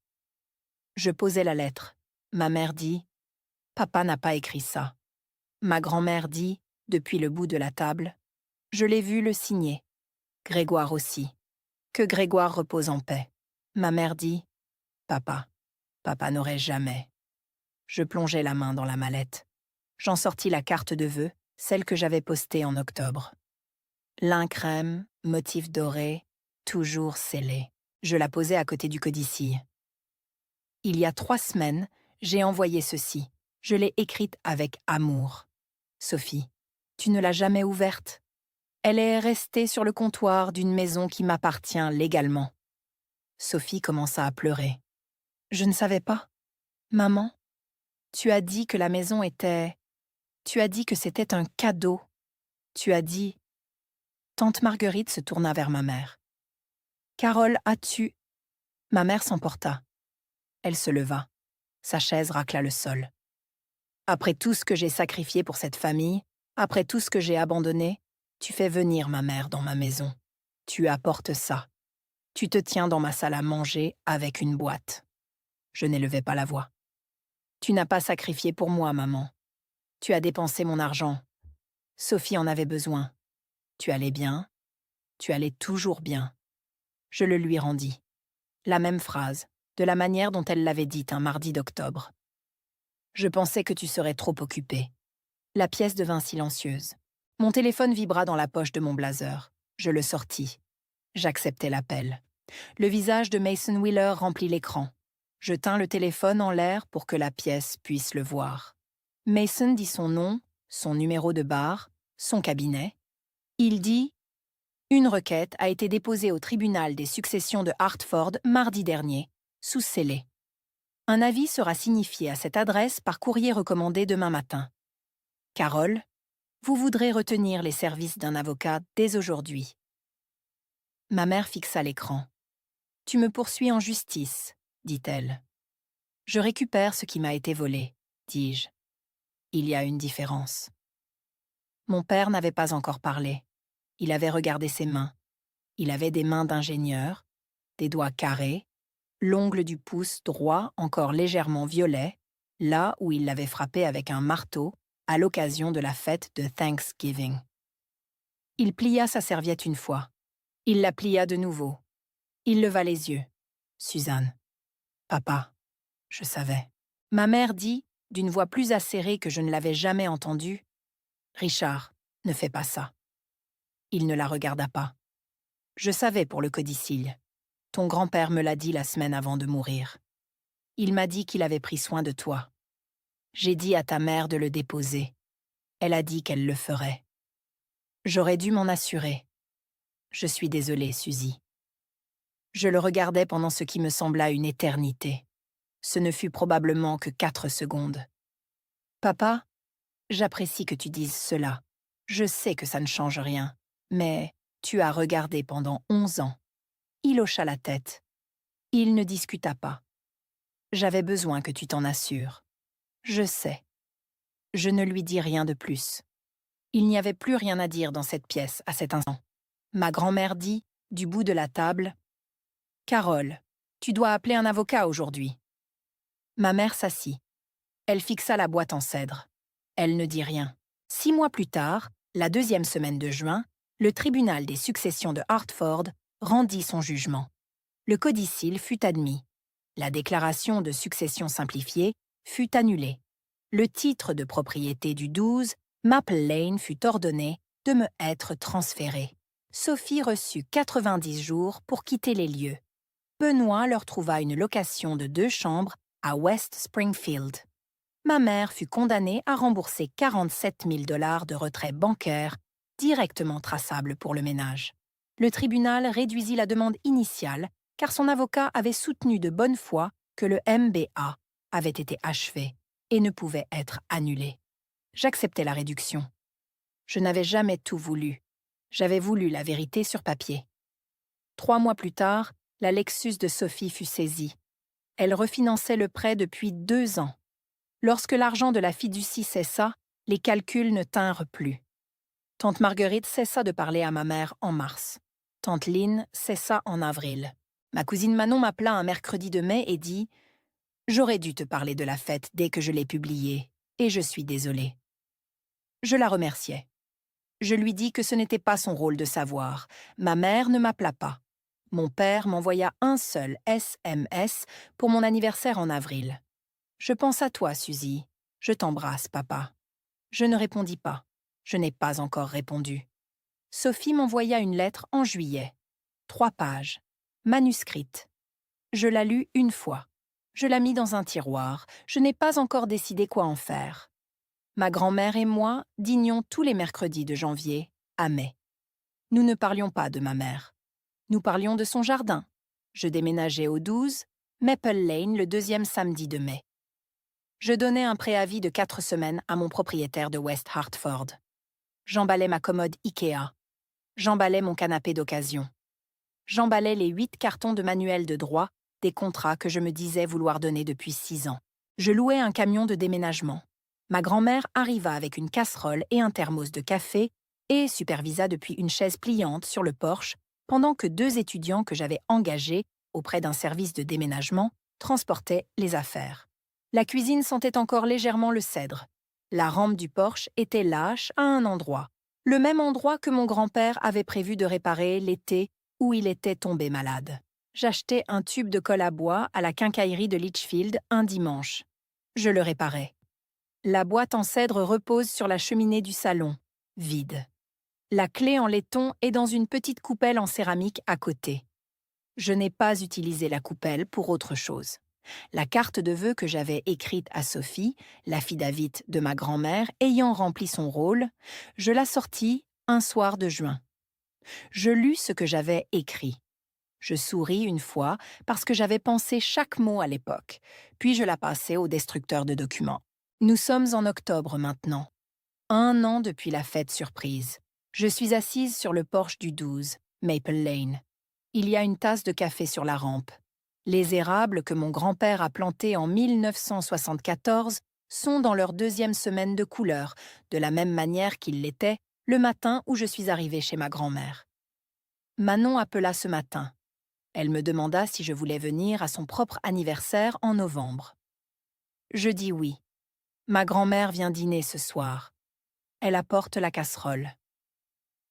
Je posai la lettre. Ma mère dit « Papa n'a pas écrit ça ». Ma grand-mère dit, depuis le bout de la table « Je l'ai vu le signer. Grégoire aussi. Que Grégoire repose en paix. » Ma mère dit « Papa, papa n'aurait jamais. » Je plongeai la main dans la mallette. J'en sortis la carte de vœux, celle que j'avais postée en octobre. Lin crème, motif doré, toujours scellé. Je la posai à côté du codicille. Il y a 3 semaines, j'ai envoyé ceci. Je l'ai écrite avec amour. Sophie, tu ne l'as jamais ouverte. Elle est restée sur le comptoir d'une maison qui m'appartient légalement. Sophie commença à pleurer. Je ne savais pas. Maman, tu as dit que la maison était... Tu as dit que c'était un cadeau. Tu as dit... Tante Marguerite se tourna vers ma mère. Carole, as-tu... Ma mère s'emporta. Elle se leva. Sa chaise racla le sol. Après tout ce que j'ai sacrifié pour cette famille, après tout ce que j'ai abandonné, tu fais venir ma mère dans ma maison. Tu apportes ça. Tu te tiens dans ma salle à manger avec une boîte. Je n'élevai pas la voix. Tu n'as pas sacrifié pour moi, maman. Tu as dépensé mon argent. Sophie en avait besoin. Tu allais bien. Tu allais toujours bien. Je le lui rendis. La même phrase, de la manière dont elle l'avait dite un mardi d'octobre. Je pensais que tu serais trop occupée. La pièce devint silencieuse. Mon téléphone vibra dans la poche de mon blazer. Je le sortis. J'acceptai l'appel. Le visage de Mason Wheeler remplit l'écran. Je tins le téléphone en l'air pour que la pièce puisse le voir. Mason dit son nom, son numéro de bar, son cabinet. Il dit « Une requête a été déposée au tribunal des successions de Hartford mardi dernier, sous scellé. Un avis sera signifié à cette adresse par courrier recommandé demain matin. Carole, vous voudrez retenir les services d'un avocat dès aujourd'hui. » Ma mère fixa l'écran. « Tu me poursuis en justice, dit-elle. »« Je récupère ce qui m'a été volé, dis-je. Il y a une différence. » Mon père n'avait pas encore parlé. Il avait regardé ses mains. Il avait des mains d'ingénieur, des doigts carrés, l'ongle du pouce droit encore légèrement violet, là où il l'avait frappé avec un marteau à l'occasion de la fête de Thanksgiving. Il plia sa serviette une fois. Il la plia de nouveau. Il leva les yeux. Suzanne. Papa. Je savais. Ma mère dit, d'une voix plus acérée que je ne l'avais jamais entendue, « Richard, ne fais pas ça. » Il ne la regarda pas. Je savais pour le codicille. Ton grand-père me l'a dit la semaine avant de mourir. Il m'a dit qu'il avait pris soin de toi. J'ai dit à ta mère de le déposer. Elle a dit qu'elle le ferait. J'aurais dû m'en assurer. Je suis désolée, Suzy. Je le regardais pendant ce qui me sembla une éternité. Ce ne fut probablement que 4 secondes. Papa, j'apprécie que tu dises cela. Je sais que ça ne change rien. Mais tu as regardé pendant 11 ans. Il hocha la tête. Il ne discuta pas. J'avais besoin que tu t'en assures. Je sais. Je ne lui dis rien de plus. Il n'y avait plus rien à dire dans cette pièce à cet instant. Ma grand-mère dit, du bout de la table, « Carole, tu dois appeler un avocat aujourd'hui. » Ma mère s'assit. Elle fixa la boîte en cèdre. Elle ne dit rien. 6 mois plus tard, la 2e semaine de juin, le tribunal des successions de Hartford rendit son jugement. Le codicille fut admis. La déclaration de succession simplifiée fut annulée. Le titre de propriété du 12, Maple Lane, fut ordonné de me être transféré. Sophie reçut 90 jours pour quitter les lieux. Benoît leur trouva une location de 2 chambres à West Springfield. Ma mère fut condamnée à rembourser 47 000 $ de retrait bancaire directement traçable pour le ménage. Le tribunal réduisit la demande initiale car son avocat avait soutenu de bonne foi que le MBA avait été achevé et ne pouvait être annulé. J'acceptais la réduction. Je n'avais jamais tout voulu. J'avais voulu la vérité sur papier. 3 mois plus tard, la Lexus de Sophie fut saisie. Elle refinançait le prêt depuis 2 ans. Lorsque l'argent de la fiducie cessa, les calculs ne tinrent plus. Tante Marguerite cessa de parler à ma mère en mars. Tante Lynn cessa en avril. Ma cousine Manon m'appela un mercredi de mai et dit « J'aurais dû te parler de la fête dès que je l'ai publiée, et je suis désolée. » Je la remerciai. Je lui dis que ce n'était pas son rôle de savoir. Ma mère ne m'appela pas. Mon père m'envoya un seul SMS pour mon anniversaire en avril. « Je pense à toi, Suzy. Je t'embrasse, papa. » Je ne répondis pas. Je n'ai pas encore répondu. Sophie m'envoya une lettre en juillet. 3 pages. Manuscrite. Je la lus une fois. Je la mis dans un tiroir. Je n'ai pas encore décidé quoi en faire. Ma grand-mère et moi dînions tous les mercredis de janvier à mai. Nous ne parlions pas de ma mère. Nous parlions de son jardin. Je déménageais au 12, Maple Lane, le 2e samedi de mai. Je donnais un préavis de 4 semaines à mon propriétaire de West Hartford. J'emballais ma commode Ikea. J'emballais mon canapé d'occasion. J'emballais les 8 cartons de manuels de droit des contrats que je me disais vouloir donner depuis 6 ans. Je louais un camion de déménagement. Ma grand-mère arriva avec une casserole et un thermos de café et supervisa depuis une chaise pliante sur le porche pendant que 2 étudiants que j'avais engagés auprès d'un service de déménagement transportaient les affaires. La cuisine sentait encore légèrement le cèdre. La rampe du porche était lâche à un endroit, le même endroit que mon grand-père avait prévu de réparer l'été où il était tombé malade. J'achetai un tube de colle à bois à la quincaillerie de Litchfield un dimanche. Je le réparais. La boîte en cèdre repose sur la cheminée du salon, vide. La clé en laiton est dans une petite coupelle en céramique à côté. Je n'ai pas utilisé la coupelle pour autre chose. La carte de vœux que j'avais écrite à Sophie, l'affidavit de ma grand-mère ayant rempli son rôle, je la sortis un soir de juin. Je lus ce que j'avais écrit. Je souris une fois parce que j'avais pensé chaque mot à l'époque, puis je la passai au destructeur de documents. Nous sommes en octobre maintenant. 1 an depuis la fête surprise. Je suis assise sur le porche du 12, Maple Lane. Il y a une tasse de café sur la rampe. Les érables que mon grand-père a plantés en 1974 sont dans leur 2e semaine de couleur, de la même manière qu'ils l'étaient le matin où je suis arrivée chez ma grand-mère. Manon appela ce matin. Elle me demanda si je voulais venir à son propre anniversaire en novembre. Je dis oui. Ma grand-mère vient dîner ce soir. Elle apporte la casserole.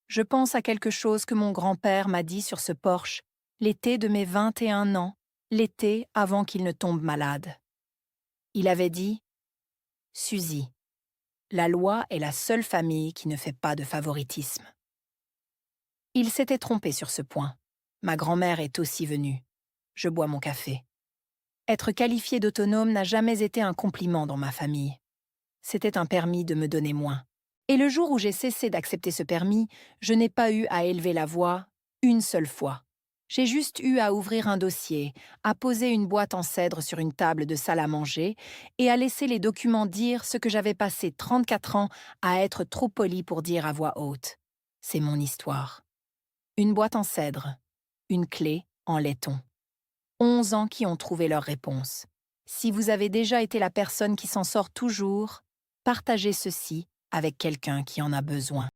Je pense à quelque chose que mon grand-père m'a dit sur ce porche, l'été de mes 21 ans, l'été avant qu'il ne tombe malade. Il avait dit « Suzy, la loi est la seule famille qui ne fait pas de favoritisme. » Il s'était trompé sur ce point. Ma grand-mère est aussi venue. Je bois mon café. Être qualifiée d'autonome n'a jamais été un compliment dans ma famille. C'était un permis de me donner moins. Et le jour où j'ai cessé d'accepter ce permis, je n'ai pas eu à élever la voix une seule fois. J'ai juste eu à ouvrir un dossier, à poser une boîte en cèdre sur une table de salle à manger et à laisser les documents dire ce que j'avais passé 34 ans à être trop polie pour dire à voix haute. C'est mon histoire. Une boîte en cèdre, une clé en laiton. 11 ans qui ont trouvé leur réponse. Si vous avez déjà été la personne qui s'en sort toujours, partagez ceci avec quelqu'un qui en a besoin.